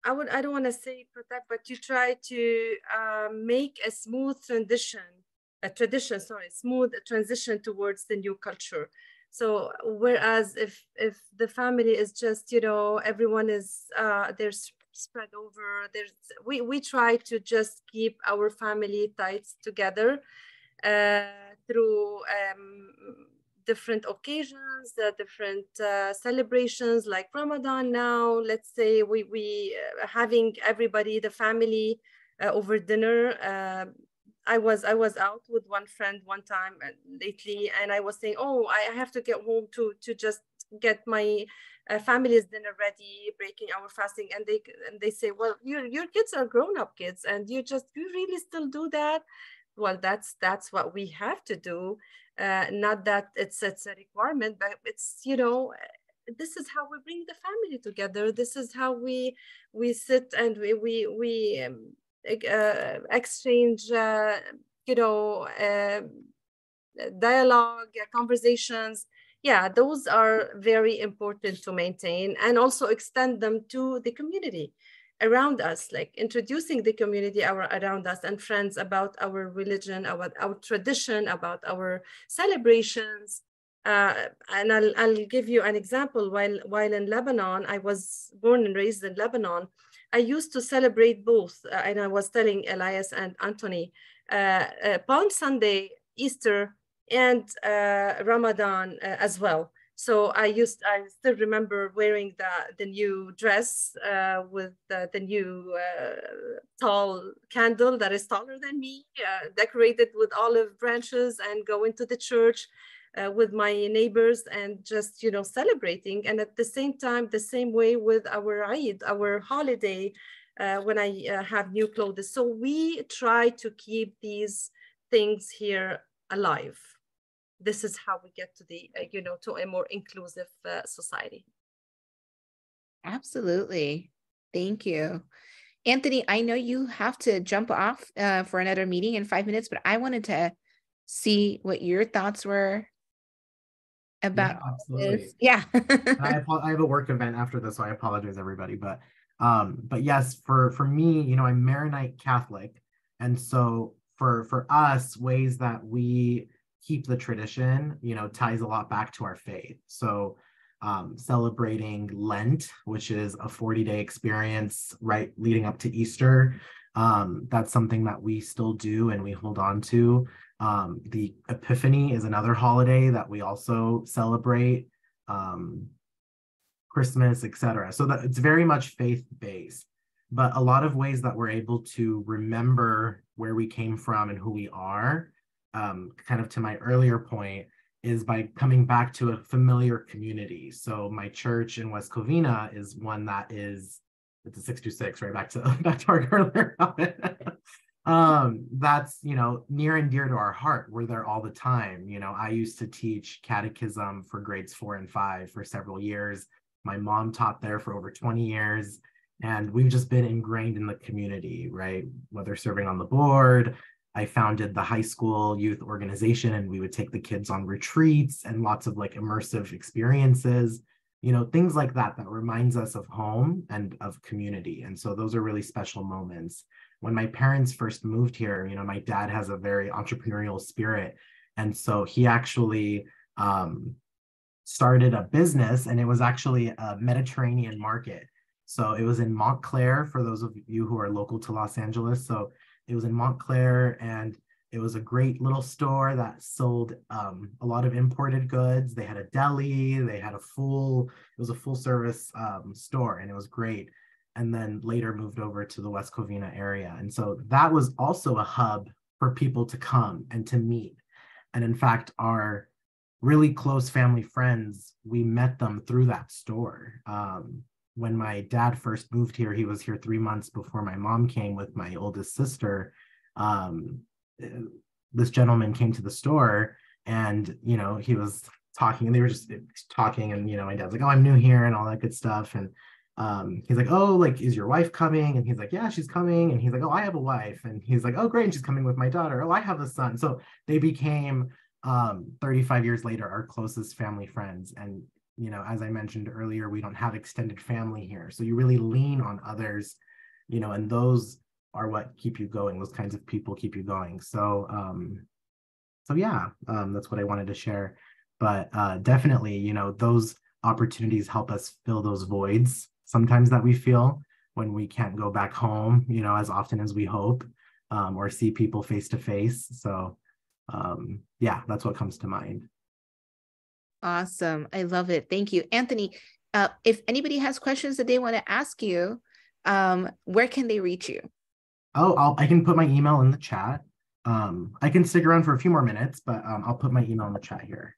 I don't want to say protect, but you try to make a smooth transition towards the new culture. So whereas if the family is just, everyone is they're spread over, we try to just keep our family ties together through different occasions, different celebrations like Ramadan now. Let's say we having everybody, the family over dinner. I was out with one friend one time lately, and I was saying, oh, I have to get home to just get my family's dinner ready, breaking our fasting. And they say, well, your kids are grown-up kids, and you really still do that? Well, that's what we have to do. Not that it's a requirement, but it's, this is how we bring the family together. This is how we sit and we exchange, dialogue, conversations. Yeah, those are very important to maintain, and also extend them to the community. around us, like introducing the community around us and friends about our religion, about our tradition, about our celebrations. And I'll give you an example. While in Lebanon, I was born and raised in Lebanon. I used to celebrate both, and I was telling Elias and Anthony, Palm Sunday, Easter, and Ramadan as well. So I still remember wearing the new dress with the new tall candle that is taller than me, decorated with olive branches, and going to the church with my neighbors and just, you know, celebrating. And at the same time, the same way with our Eid, our holiday, when I have new clothes. So we try to keep these things here alive. This is how we get to the, you know, to a more inclusive society. Absolutely. Thank you. Anthony, I know you have to jump off for another meeting in 5 minutes, but I wanted to see what your thoughts were about this. Yeah. I have a work event after this, so I apologize, everybody. But yes, for me, you know, I'm Maronite Catholic. And so for us, ways that we keep the tradition, you know, ties a lot back to our faith. So celebrating Lent, which is a 40-day experience, right, leading up to Easter. That's something that we still do and we hold on to. The Epiphany is another holiday that we also celebrate. Christmas, etc. So that it's very much faith-based, but a lot of ways that we're able to remember where we came from and who we are, kind of to my earlier point, is by coming back to a familiar community. So my church in West Covina is one that is, it's a 626, right? Back to our earlier comment. That's, you know, near and dear to our heart. We're there all the time. You know, I used to teach catechism for grades 4 and 5 for several years. My mom taught there for over 20 years, and we've just been ingrained in the community, right? Whether serving on the board, I founded the high school youth organization, and we would take the kids on retreats and lots of like immersive experiences, you know, things like that, that reminds us of home and of community. And so those are really special moments. When my parents first moved here, you know, my dad has a very entrepreneurial spirit. And so he actually started a business, and it was actually a Mediterranean market. So it was in Montclair, for those of you who are local to Los Angeles. So it was in Montclair, and it was a great little store that sold a lot of imported goods. They had a deli, they had it was a full service store, and it was great. And then later moved over to the West Covina area. And so that was also a hub for people to come and to meet. And in fact, our really close family friends, we met them through that store. When my dad first moved here, he was here 3 months before my mom came with my oldest sister. This gentleman came to the store, and, you know, he was talking, and they were just talking, and, you know, my dad's like, oh, I'm new here and all that good stuff. And he's like, oh, like, is your wife coming? And he's like, yeah, she's coming. And he's like, oh, I have a wife. And he's like, oh, great, and she's coming with my daughter. Oh, I have a son. So they became 35 years later our closest family friends. And, you know, as I mentioned earlier, we don't have extended family here, so you really lean on others, you know, and those are what keep you going. Those kinds of people keep you going. So yeah, that's what I wanted to share. But definitely, you know, those opportunities help us fill those voids sometimes that we feel when we can't go back home, you know, as often as we hope, or see people face to face. So yeah, that's what comes to mind. Awesome. I love it. Thank you. Anthony, if anybody has questions that they want to ask you, where can they reach you? Oh, I can put my email in the chat. I can stick around for a few more minutes, but I'll put my email in the chat here.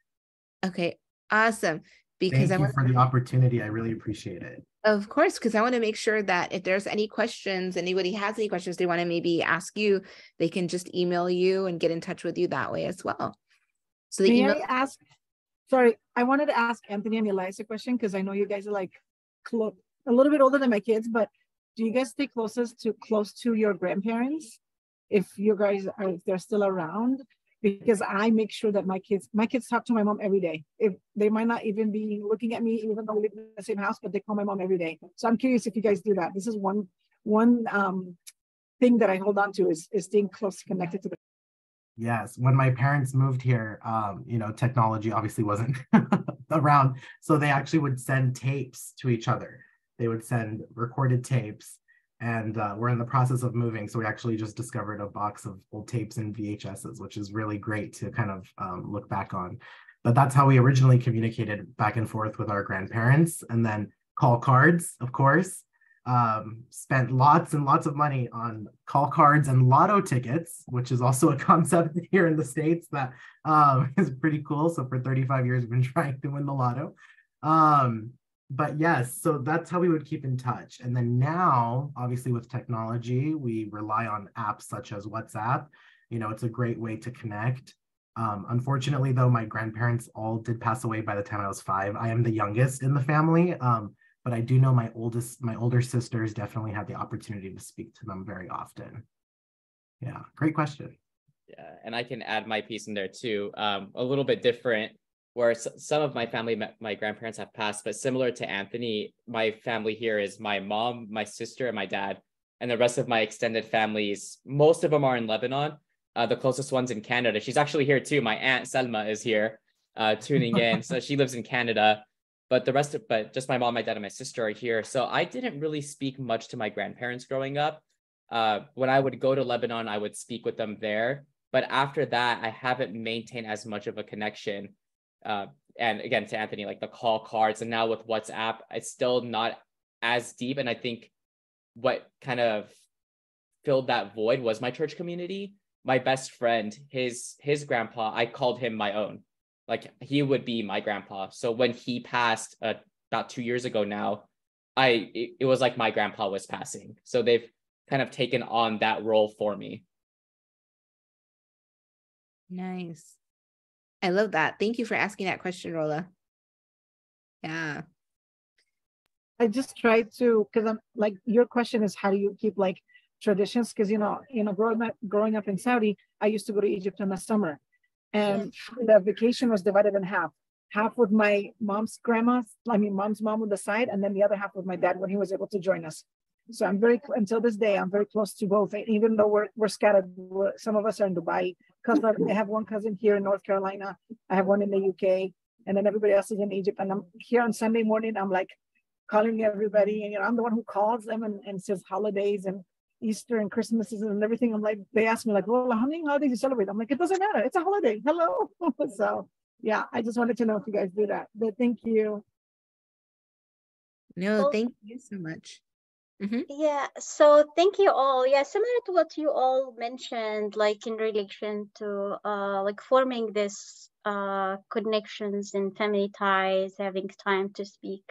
Okay, awesome. Because Thank you for the opportunity. I really appreciate it. Of course, because I want to make sure that if there's any questions, anybody has any questions they want to maybe ask you, they can just email you and get in touch with you that way as well. So the email. Sorry, I wanted to ask Anthony and Elias a question, because I know you guys are like a little bit older than my kids, but do you guys stay close to your grandparents if they're still around? Because I make sure that my kids talk to my mom every day. If they might not even be looking at me, even though we live in the same house, but they call my mom every day. So I'm curious if you guys do that. This is one one thing that I hold on to is staying close connected to the. Yes, when my parents moved here, technology obviously wasn't around, so they actually would send tapes to each other. They would send recorded tapes, and we're in the process of moving, so we actually just discovered a box of old tapes and VHSs, which is really great to kind of look back on. But that's how we originally communicated back and forth with our grandparents, and then call cards, of course. Spent lots and lots of money on call cards and lotto tickets, which is also a concept here in the States that is pretty cool. So for 35 years, we've been trying to win the lotto. But yes, so that's how we would keep in touch. And then now, obviously with technology, we rely on apps such as WhatsApp. It's a great way to connect. Unfortunately, though, my grandparents all did pass away by the time I was 5. I am the youngest in the family. But I do know my older sisters definitely had the opportunity to speak to them very often. Yeah, great question. Yeah, and I can add my piece in there too. A little bit different, where some of my family, my grandparents have passed, but similar to Anthony, my family here is my mom, my sister, and my dad. And the rest of my extended families, most of them are in Lebanon. The closest one's in Canada. She's actually here too. My aunt Selma is here tuning in. So she lives in Canada. But just my mom, my dad, and my sister are here. So I didn't really speak much to my grandparents growing up. When I would go to Lebanon, I would speak with them there. But after that, I haven't maintained as much of a connection. And again, to Anthony, like the call cards, and now with WhatsApp, it's still not as deep. And I think what kind of filled that void was my church community. My best friend, his grandpa, I called him my own. Like he would be my grandpa. So when he passed about 2 years ago now, it was like my grandpa was passing. So they've kind of taken on that role for me. Nice. I love that. Thank you for asking that question, Rola. Yeah. I just try to, because I'm like, your question is how do you keep like traditions? Because growing up in Saudi, I used to go to Egypt in the summer. And the vacation was divided in half with my mom's mom's mom on the side, and then the other half with my dad when he was able to join us. So until this day, I'm very close to both, even though we're scattered. Some of us are in Dubai. I have one cousin here in North Carolina. I have one in the UK, and then everybody else is in Egypt. And I'm here on Sunday morning. I'm like calling everybody, and I'm the one who calls them and says holidays and Easter and Christmas and everything. I'm like, they ask me like, well, how many holidays you celebrate? I'm like, it doesn't matter. It's a holiday. Hello. So yeah, I just wanted to know if you guys do that. But thank you. No, thank you so much. Mm-hmm. Yeah, so thank you all. Yeah, similar to what you all mentioned, like in relation to like forming this connections and family ties, having time to speak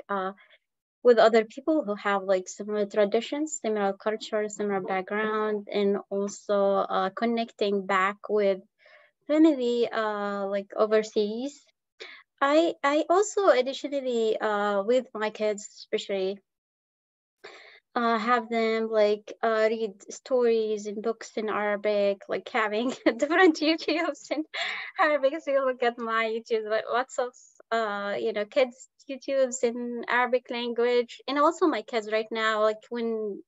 with other people who have like similar traditions, similar culture, similar background, and also connecting back with family like overseas. I also additionally with my kids especially have them like read stories and books in Arabic, like having different YouTubes in Arabic. So you look at my YouTube, like lots of kids YouTubes in Arabic language, and also my kids right now, like when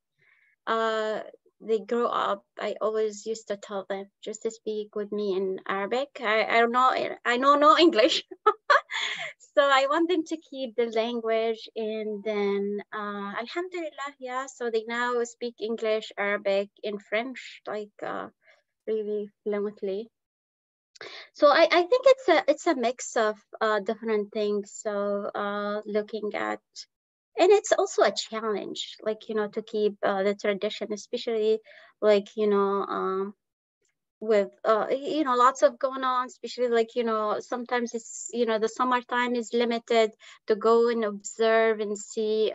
they grow up, I always used to tell them just to speak with me in Arabic. I know no English. So I want them to keep the language, and then alhamdulillah, yeah, so they now speak English, Arabic, and French like really fluently. So I think it's a mix of different things. So looking at, and it's also a challenge, like to keep the tradition, especially like with lots of going on, especially like sometimes it's the summertime is limited to go and observe and see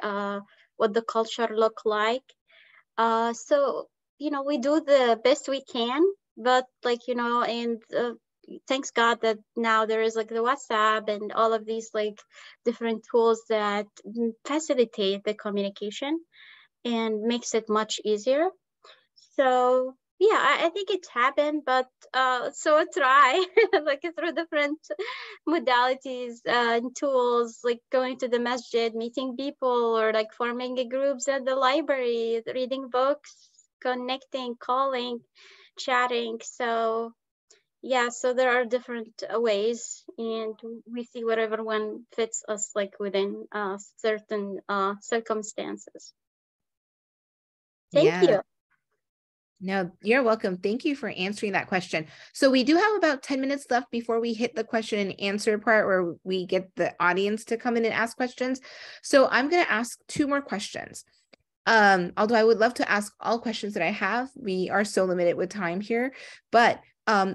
what the culture look like. So we do the best we can, but like and thanks God that now there is like the WhatsApp and all of these like different tools that facilitate the communication and makes it much easier. So Yeah, I think it happened, but so try like through different modalities and tools, like going to the masjid, meeting people, or like forming groups at the library, reading books, connecting, calling, chatting. So yeah, so there are different ways, and we see whatever one fits us, like within certain circumstances. Thank you. No, you're welcome. Thank you for answering that question. So we do have about 10 minutes left before we hit the question and answer part where we get the audience to come in and ask questions. So I'm going to ask 2 more questions. Although I would love to ask all questions that I have, we are so limited with time here. But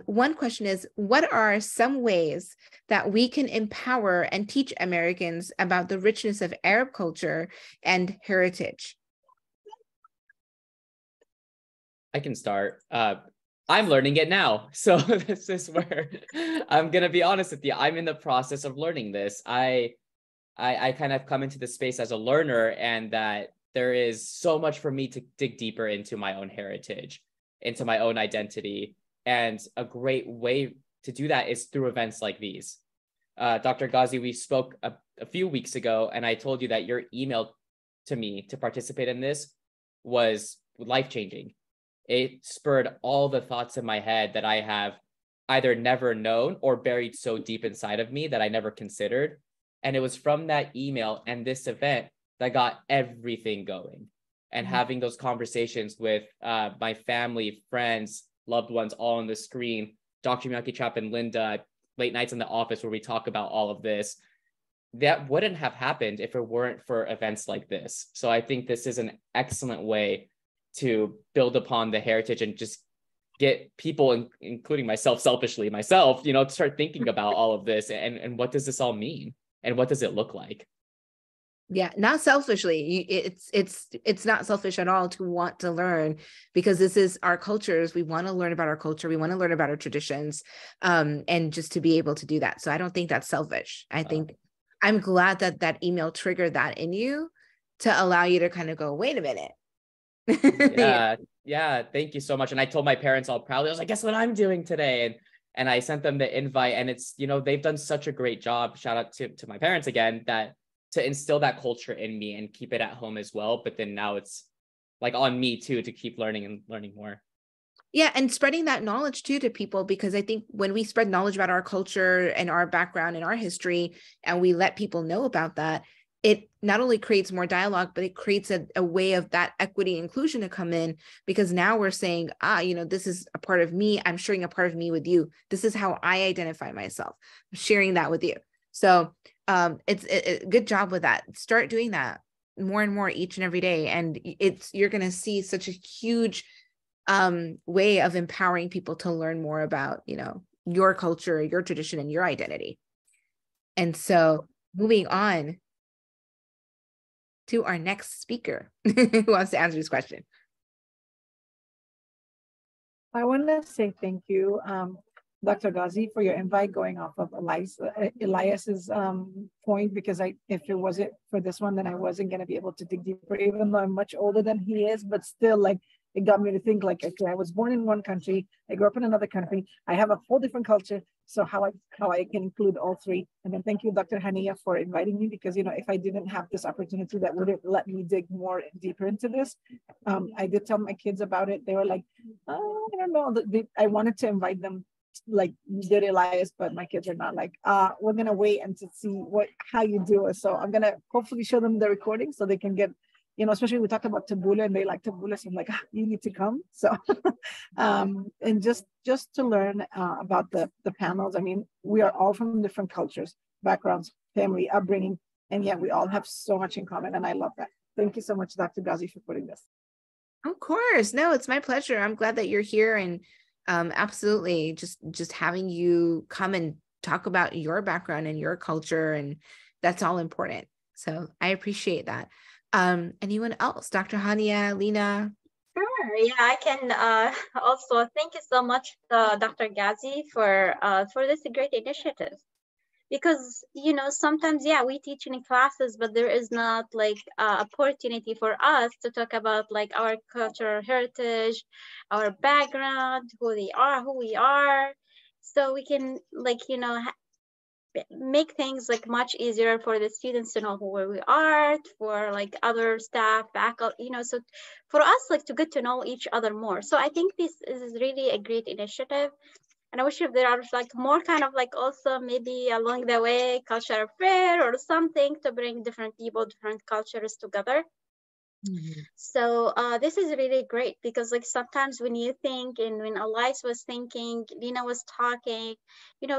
one question is, what are some ways that we can empower and teach Americans about the richness of Arab culture and heritage? I can start. I'm learning it now. So this is where I'm going to be honest with you. I'm in the process of learning this. I kind of come into the space as a learner, and that there is so much for me to dig deeper into my own heritage, into my own identity. And a great way to do that is through events like these. Dr. Ghazi, we spoke a few weeks ago, and I told you that your email to me to participate in this was life-changing. It spurred all the thoughts in my head that I have either never known or buried so deep inside of me that I never considered. And it was from that email and this event that got everything going. And having those conversations with my family, friends, loved ones, all on the screen, Dr. Miyake Trap and Linda, late nights in the office where we talk about all of this, that wouldn't have happened if it weren't for events like this. So I think this is an excellent way to build upon the heritage and just get people, including myself, selfishly myself, to start thinking about all of this and what does this all mean and what does it look like? Yeah, not selfishly. It's not selfish at all to want to learn, because this is our cultures. We want to learn about our culture. We want to learn about our traditions, and just to be able to do that. So I don't think that's selfish. I think I'm glad that email triggered that in you to allow you to kind of go, wait a minute. Yeah, thank you so much. And I told my parents all proudly, I was like, guess what I'm doing today? And I sent them the invite, and it's, they've done such a great job. Shout out to my parents again, that to instill that culture in me and keep it at home as well. But then now it's like on me too, to keep learning and learning more. Yeah, and spreading that knowledge too to people, because I think when we spread knowledge about our culture and our background and our history, and we let people know about that, it not only creates more dialogue, but it creates a way of that equity inclusion to come in, because now we're saying, this is a part of me. I'm sharing a part of me with you. This is how I identify myself. I'm sharing that with you. So it's a good job with that. Start doing that more and more each and every day. And you're going to see such a huge way of empowering people to learn more about, your culture, your tradition, and your identity. And so moving on to our next speaker who wants to answer this question. I want to say thank you, Dr. Ghazi, for your invite, going off of Elias's point, because if it wasn't for this one, then I wasn't going to be able to dig deeper, even though I'm much older than he is, but still, it got me to think, okay, I was born in one country, I grew up in another country, I have a whole different culture, so how I can include all three. And then thank you, Dr. Haniya, for inviting me, because, if I didn't have this opportunity, that wouldn't let me dig more deeper into this. I did tell my kids about it. They were like, oh, I don't know. I wanted to invite them like you did, Elias, but my kids are not like, we're going to wait and to see how you do it. So I'm going to hopefully show them the recording so they can get, especially we talked about tabbouleh and they like tabbouleh. So I'm like, you need to come. So, and just to learn about the panels. I mean, we are all from different cultures, backgrounds, family, upbringing, and yet we all have so much in common. And I love that. Thank you so much, Dr. Ghazi, for putting this. Of course. No, it's my pleasure. I'm glad that you're here, and absolutely just having you come and talk about your background and your culture, and that's all important. So I appreciate that. Anyone else? Dr. Haniya, Lina? Sure. Yeah, I can also thank you so much, Dr. Ghazi, for this great initiative, because sometimes we teach in classes, but there is not like opportunity for us to talk about like our cultural heritage, our background, who we are, so we can like make things like much easier for the students to know who we are, for like other staff, faculty, so for us like to get to know each other more. So I think this is really a great initiative. And I wish if there are like more kind of like also maybe along the way cultural fair or something to bring different people, different cultures together. So this is really great, because like sometimes when you think, and when Elias was thinking, Lina was talking,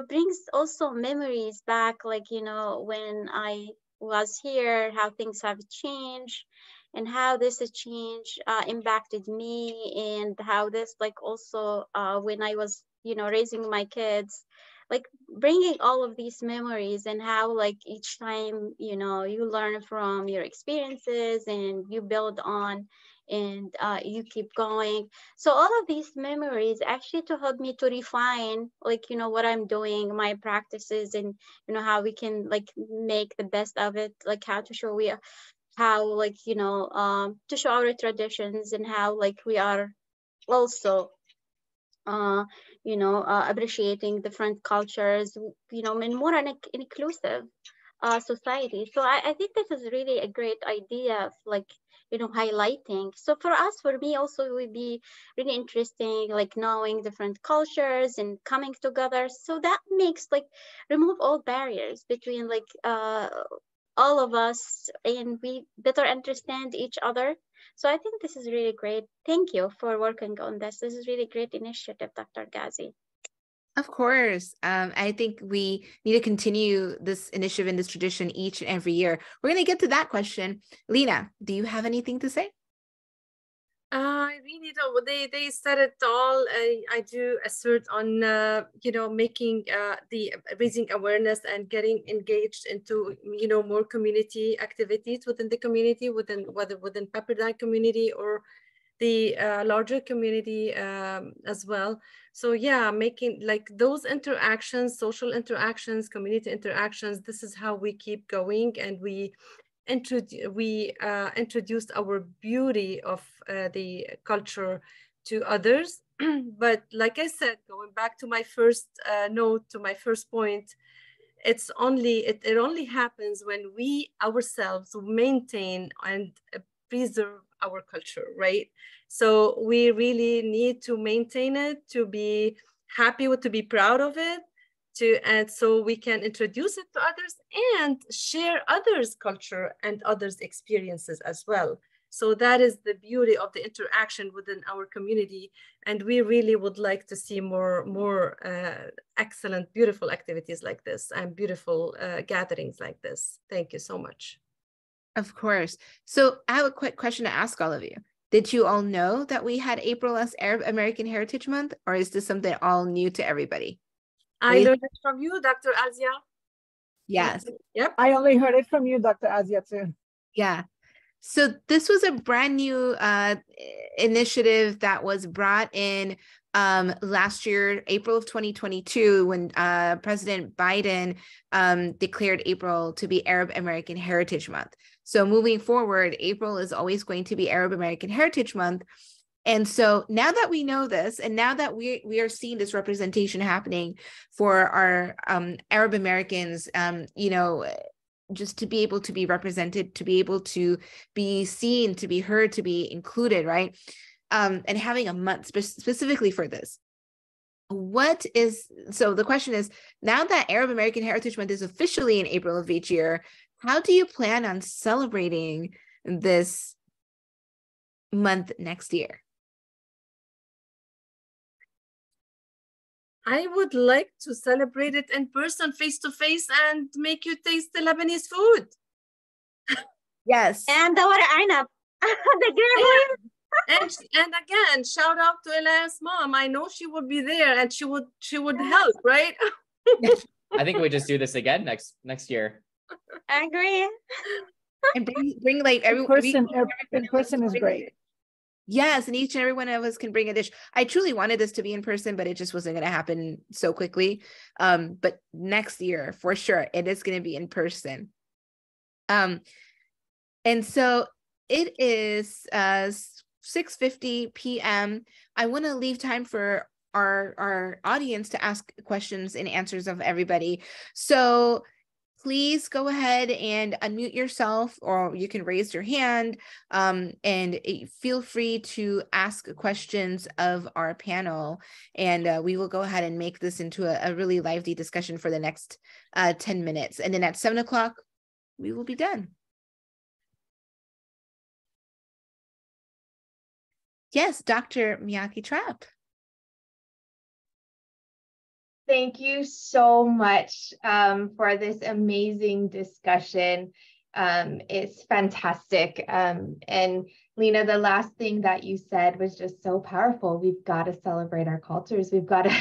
brings also memories back, like when I was here, how things have changed, and how this has changed impacted me, and how this like also when I was raising my kids, like bringing all of these memories, and how like each time you learn from your experiences and you build on, and you keep going. So all of these memories actually to help me to refine like what I'm doing, my practices, and how we can like make the best of it, like how to show how like to show our traditions, and how like we are also appreciating different cultures, in more an inclusive society. So I think this is really a great idea of like, highlighting. So for me also, it would be really interesting, like knowing different cultures and coming together. So that makes like remove all barriers between like all of us, and we better understand each other. So I think this is really great. Thank you for working on this. This is really great initiative, Dr. Ghazi. Of course. I think we need to continue this initiative and this tradition each and every year. We're going to get to that question. Lina, do you have anything to say? I really don't. They said it all. I do assert on making the raising awareness and getting engaged into more community activities within the community, whether within Pepperdine community or the larger community as well. So yeah, making like those interactions, social interactions, community interactions. This is how we keep going, and we introduced our beauty of the culture to others. But like I said, going back to my first note, to my first point, it only happens when we ourselves maintain and preserve our culture, right? So we really need to maintain it, to be happy with, to be proud of it, and so we can introduce it to others and share others' culture and others' experiences as well. So that is the beauty of the interaction within our community. And we really would like to see more excellent, beautiful activities like this and beautiful gatherings like this. Thank you so much. Of course. So I have a quick question to ask all of you. Did you all know that we had April as Arab American Heritage Month, or is this something all new to everybody? I learned it from you, Dr. Aasiyah. Yes. Yep. I only heard it from you, Dr. Aasiyah, too. Yeah. So this was a brand new initiative that was brought in last year, April of 2022, when President Biden declared April to be Arab American Heritage Month. So moving forward, April is always going to be Arab American Heritage Month. And so now that we know this, and now that we are seeing this representation happening for our Arab Americans, just to be able to be represented, to be able to be seen, to be heard, to be included, right? And having a month specifically for this. So the question is, now that Arab American Heritage Month is officially in April of each year, how do you plan on celebrating this month next year? I would like to celebrate it in person, face to face, and make you taste the Lebanese food. Yes. And the ورق عنب. And again, shout out to Elias' mom. I know she would be there, and she would help, right? I think we just do this again next year. I agree. And bring like in person is great. Yes, and each and every one of us can bring a dish. I truly wanted this to be in person, but it just wasn't going to happen so quickly. But next year, for sure, it is going to be in person. And so it is 6:50 p.m. I want to leave time for our audience to ask questions and answers of everybody. So please go ahead and unmute yourself, or you can raise your hand, and feel free to ask questions of our panel. And we will go ahead and make this into a really lively discussion for the next 10 minutes. And then at 7 o'clock, we will be done. Yes, Dr. Miyake Trapp. Thank you so much for this amazing discussion. It's fantastic. And Lina, the last thing that you said was just so powerful. We've got to celebrate our cultures. We've got to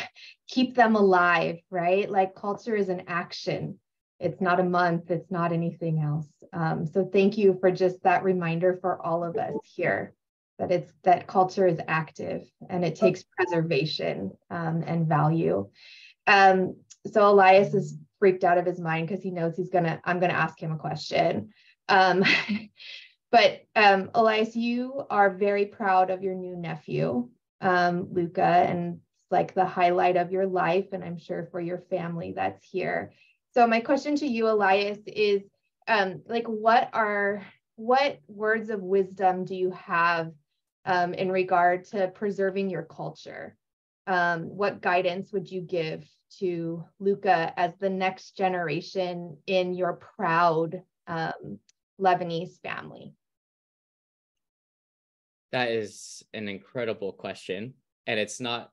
keep them alive, right? Like, culture is an action. It's not a month. It's not anything else. So thank you for just that reminder for all of us here, that culture is active and it takes preservation and value. So Elias is freaked out of his mind because he knows I'm gonna ask him a question. But Elias, you are very proud of your new nephew, Luca, and it's like the highlight of your life, and I'm sure for your family that's here. So my question to you, Elias, is like, what words of wisdom do you have in regard to preserving your culture? What guidance would you give to Luca as the next generation in your proud Lebanese family? That is an incredible question. And it's not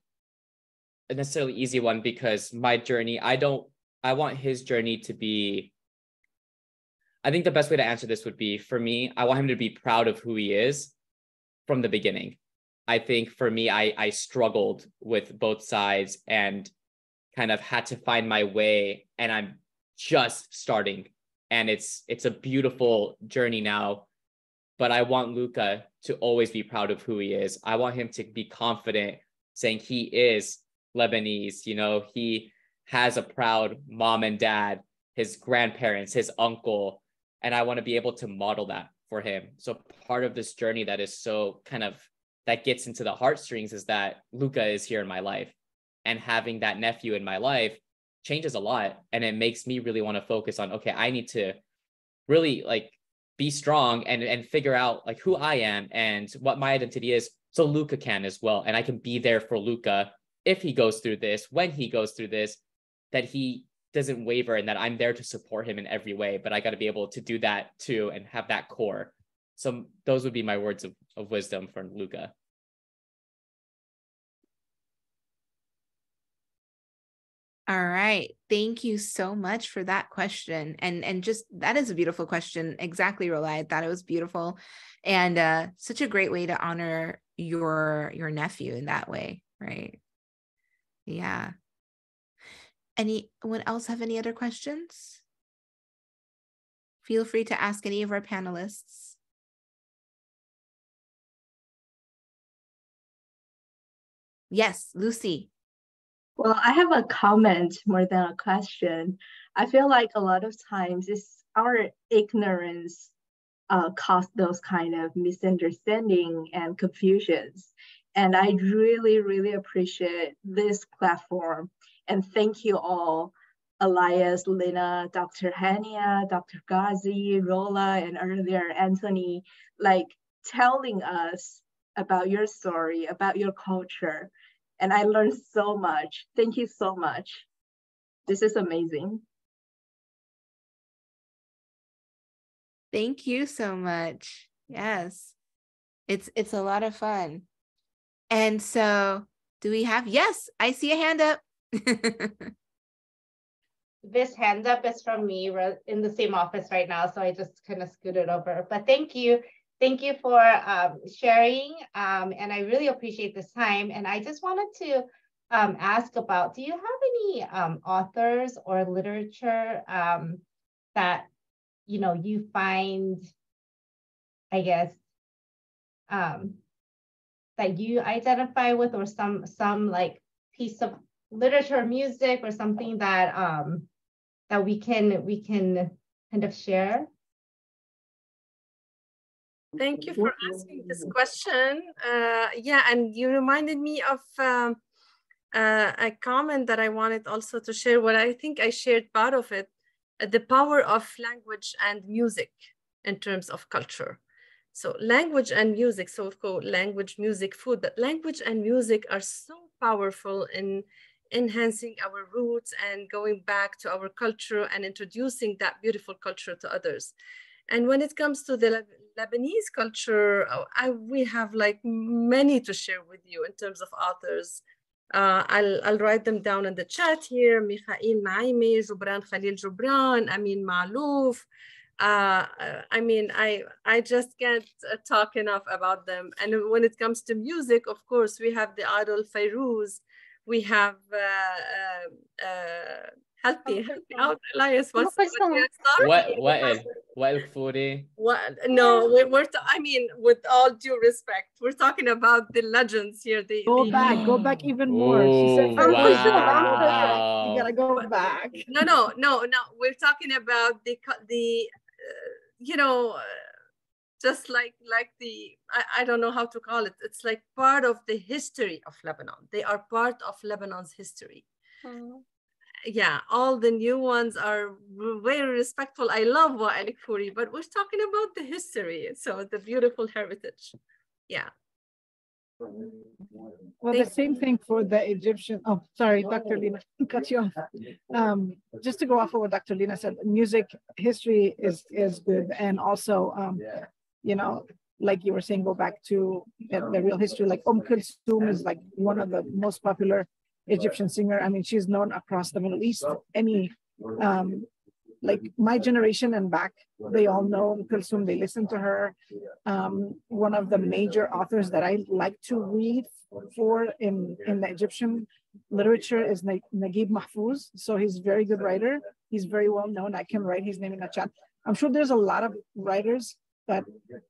a necessarily easy one, because my journey, I want his journey to be, I think the best way to answer this would be, for me, I want him to be proud of who he is from the beginning. I think for me, I struggled with both sides and kind of had to find my way, and I'm just starting, and it's a beautiful journey now. But I want Luca to always be proud of who he is. I want him to be confident saying he is Lebanese. You know, he has a proud mom and dad, his grandparents, his uncle, and I want to be able to model that for him. So part of this journey that is so kind of, that gets into the heartstrings, is that Luca is here in my life, and having that nephew in my life changes a lot. And it makes me really want to focus on, okay, I need to really like be strong and figure out like who I am and what my identity is, so Luca can as well. And I can be there for Luca if he goes through this, when he goes through this, that he doesn't waver, and that I'm there to support him in every way. But I got to be able to do that too and have that core. So those would be my words of wisdom for Luca. All right. Thank you so much for that question. And just, that is a beautiful question. Exactly, Rola. I thought it was beautiful. And such a great way to honor your nephew in that way, right? Yeah. Anyone else have any other questions? Feel free to ask any of our panelists. Yes, Lucy. Well, I have a comment more than a question. I feel like a lot of times it's our ignorance cause those kind of misunderstanding and confusions. And I really, really appreciate this platform. And thank you all, Elias, Lina, Dr. Haniya, Dr. Ghazi, Rola, and earlier Anthony, like telling us about your story, about your culture. And I learned so much. Thank you so much. This is amazing. Thank you so much. Yes, it's a lot of fun. And so do we have, yes, I see a hand up. This hand up is from me. We're in the same office right now, so I just kind of scooted over. But thank you. Thank you for sharing, and I really appreciate this time. And I just wanted to ask about, do you have any authors or literature that, you know, you find, I guess, that you identify with, or some like piece of literature, music, or something that that we can kind of share? Thank you for asking this question. Yeah, and you reminded me of a comment that I wanted also to share. What I think I shared part of it, the power of language and music in terms of culture. So language and music, so of course, language, music, food, but language and music are so powerful in enhancing our roots and going back to our culture and introducing that beautiful culture to others. And when it comes to the Lebanese culture, we have like many to share with you in terms of authors. I'll write them down in the chat here. Mikhail Naimi, Jubran Khalil Jubran, Amin Malouf. I mean, I just can't talk enough about them. And when it comes to music, of course, we have the idol Fairuz. We have, help me out, Elias. What no, I mean, with all due respect, we're talking about the legends here. Go back even more. She said, wow. You gotta go back. No. We're talking about the you know, just like the, I don't know how to call it. It's like part of the history of Lebanon. They are part of Lebanon's history. Yeah, all the new ones are very respectful. I love Wa'el Kfouri, but we're talking about the history. So the beautiful heritage. Yeah. Well, the same thing for the Egyptian. Oh, sorry, Dr. Lina, cut you off. Just to go off of what Dr. Lina said, music history is good, and also, you know, like you were saying, go back to the real history. Like Kulthum is like one of the most popular Egyptian singer. I mean, she's known across the Middle East. Like my generation and back, they all know Kulthum. They listen to her. One of the major authors that I like to read for in the Egyptian literature is Naguib Mahfouz. So he's a very good writer. He's very well known. I can write his name in the chat. I'm sure there's a lot of writers, but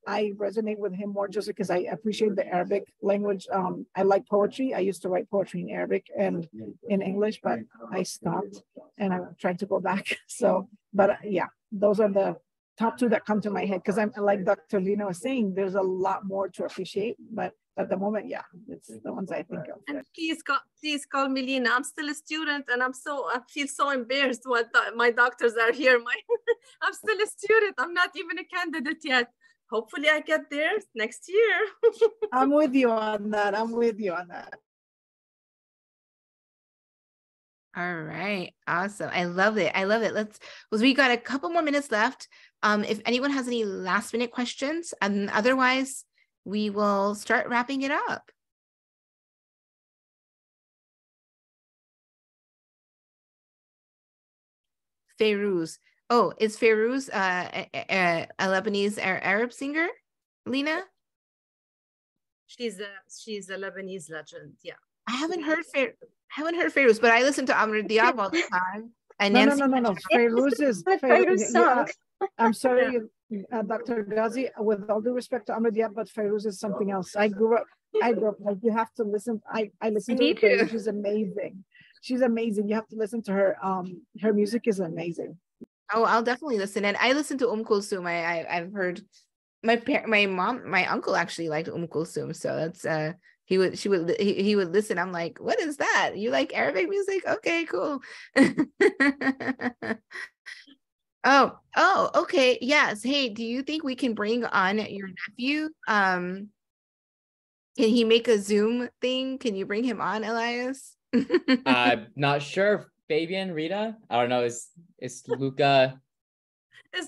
I resonate with him more just because I appreciate the Arabic language. I like poetry. I used to write poetry in Arabic and in English, but I stopped and I'm trying to go back. So, but yeah, those are the top two that come to my head because I'm like Dr. Lina was saying, there's a lot more to appreciate, but at the moment, yeah, it's the ones I think of. And please call me Lina. I'm still a student, and I feel so embarrassed when my doctors are here. I'm still a student. I'm not even a candidate yet. Hopefully, I get there next year. I'm with you on that. All right, awesome. I love it. We got a couple more minutes left. If anyone has any last minute questions, and otherwise we will start wrapping it up. Fairuz. Oh, is Fairuz a Lebanese Arab singer, Lina? She's a Lebanese legend. Yeah. I haven't heard Fairuz, but I listen to Amr Diab all the time. And no. Fairuz is song. Yeah, I'm sorry, Dr. Ghazi, with all due respect to Amr Diab, but Fairuz is something else. I grew up like you have to listen. I listen to her. She's amazing. She's amazing. You have to listen to her. Her music is amazing. Oh, I'll definitely listen. And I listen to Kulthum. I've heard my uncle actually liked Kulthum. So that's he would listen. I'm like, what is that? You like Arabic music? Okay, cool. Oh, okay. Yes. Hey, do you think we can bring on your nephew? Can he make a Zoom thing? Can you bring him on, Elias? I'm not sure. Fabian, Rita, I don't know. Is Luca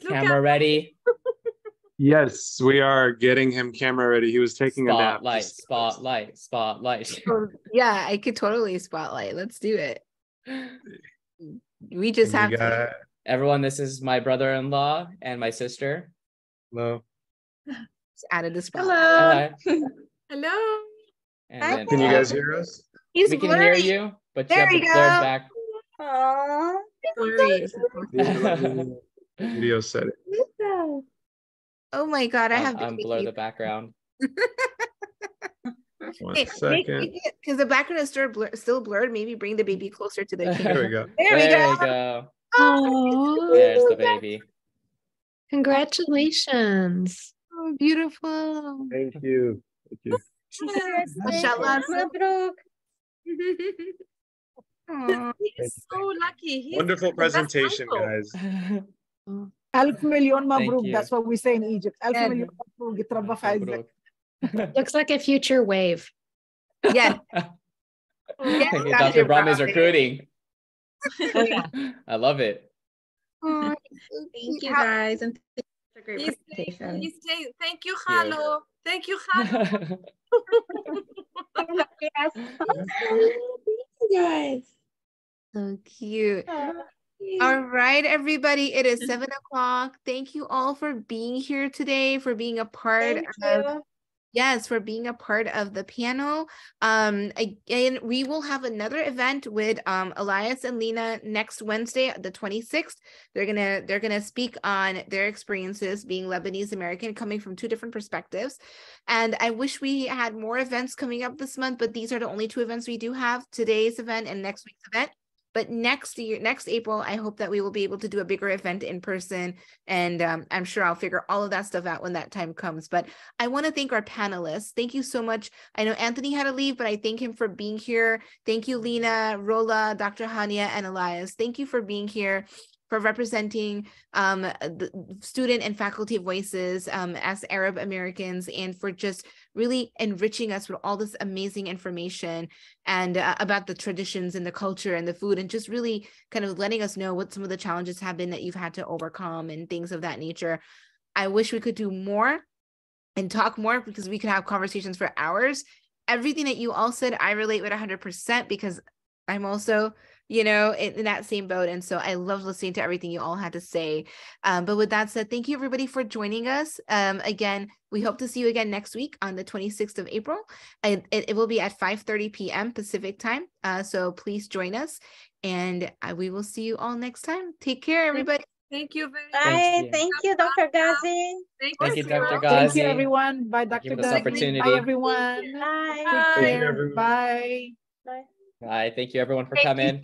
camera ready? Yes, we are getting him camera ready. He was taking a nap. Spotlight. Yeah, I could totally spotlight. Let's do it. We just have to. Everyone, this is my brother-in-law and my sister. Hello. Just added the spotlight. Hello. And can you guys hear us? We can hear you, but you have the blurred back. Aww. Video setting. Oh my God, I have to blur the background. 1 Hey, second. because the background is still blurred. Maybe bring the baby closer to the camera. There we go. There we There go. you go. Oh, There's the baby. congratulations. Oh, beautiful. Thank you. Thank you. Mashallah. Mabruk. Aw. He is so lucky. He's Wonderful the best presentation, uncle. guys. ألف مليون Thank مبروك. you. That's what we say in Egypt. ألف Yeah. مليون مبروك. يتربى في عزك. Looks like a future wave. Yes. Yes, Dr. Dr. Brahm is Brahm. recruiting. Oh, yeah. I love it. Aw, Thank you how- guys, and thank you for a great He's presentation. saying, thank you, Thank you. Khalo. Thank you, Khalo. Yes. guys. So cute. All right, everybody. It is 7 o'clock. Thank you all for being here today, for being a part Thank of you. Yes, for being a part of the panel. Again, we will have another event with Elias and Lina next Wednesday, the 26th. They're gonna speak on their experiences being Lebanese American, coming from 2 different perspectives. And I wish we had more events coming up this month, but these are the only 2 events we do have: today's event and next week's event. But next April, I hope that we will be able to do a bigger event in person. And I'm sure I'll figure all of that stuff out when that time comes. But I want to thank our panelists. Thank you so much. I know Anthony had to leave, but I thank him for being here. Thank you, Lina, Rola, Dr. Hania, and Elias. Thank you for being here, for representing the student and faculty voices as Arab Americans, and for just really enriching us with all this amazing information and about the traditions and the culture and the food, and just really kind of letting us know what some of the challenges have been that you've had to overcome and things of that nature. I wish we could do more and talk more, because we could have conversations for hours. Everything that you all said, I relate with 100%, because I'm also, in that same boat. And so I love listening to everything you all had to say. But with that said, thank you everybody for joining us. Again, we hope to see you again next week on the 26th of April. It will be at 5:30 p.m. Pacific time. So please join us, and we will see you all next time. Take care, everybody. Thank you very Bye. much. Thank you, Dr. Ghazi. Thank you, Dr. Thank Ghazi. you, everyone. Bye, Thank you Dr. for this Ghazi. opportunity. Bye, everyone. Bye. Take Thank you, care. everyone. Bye. Bye. Bye. Thank you, everyone, for Thank you. coming.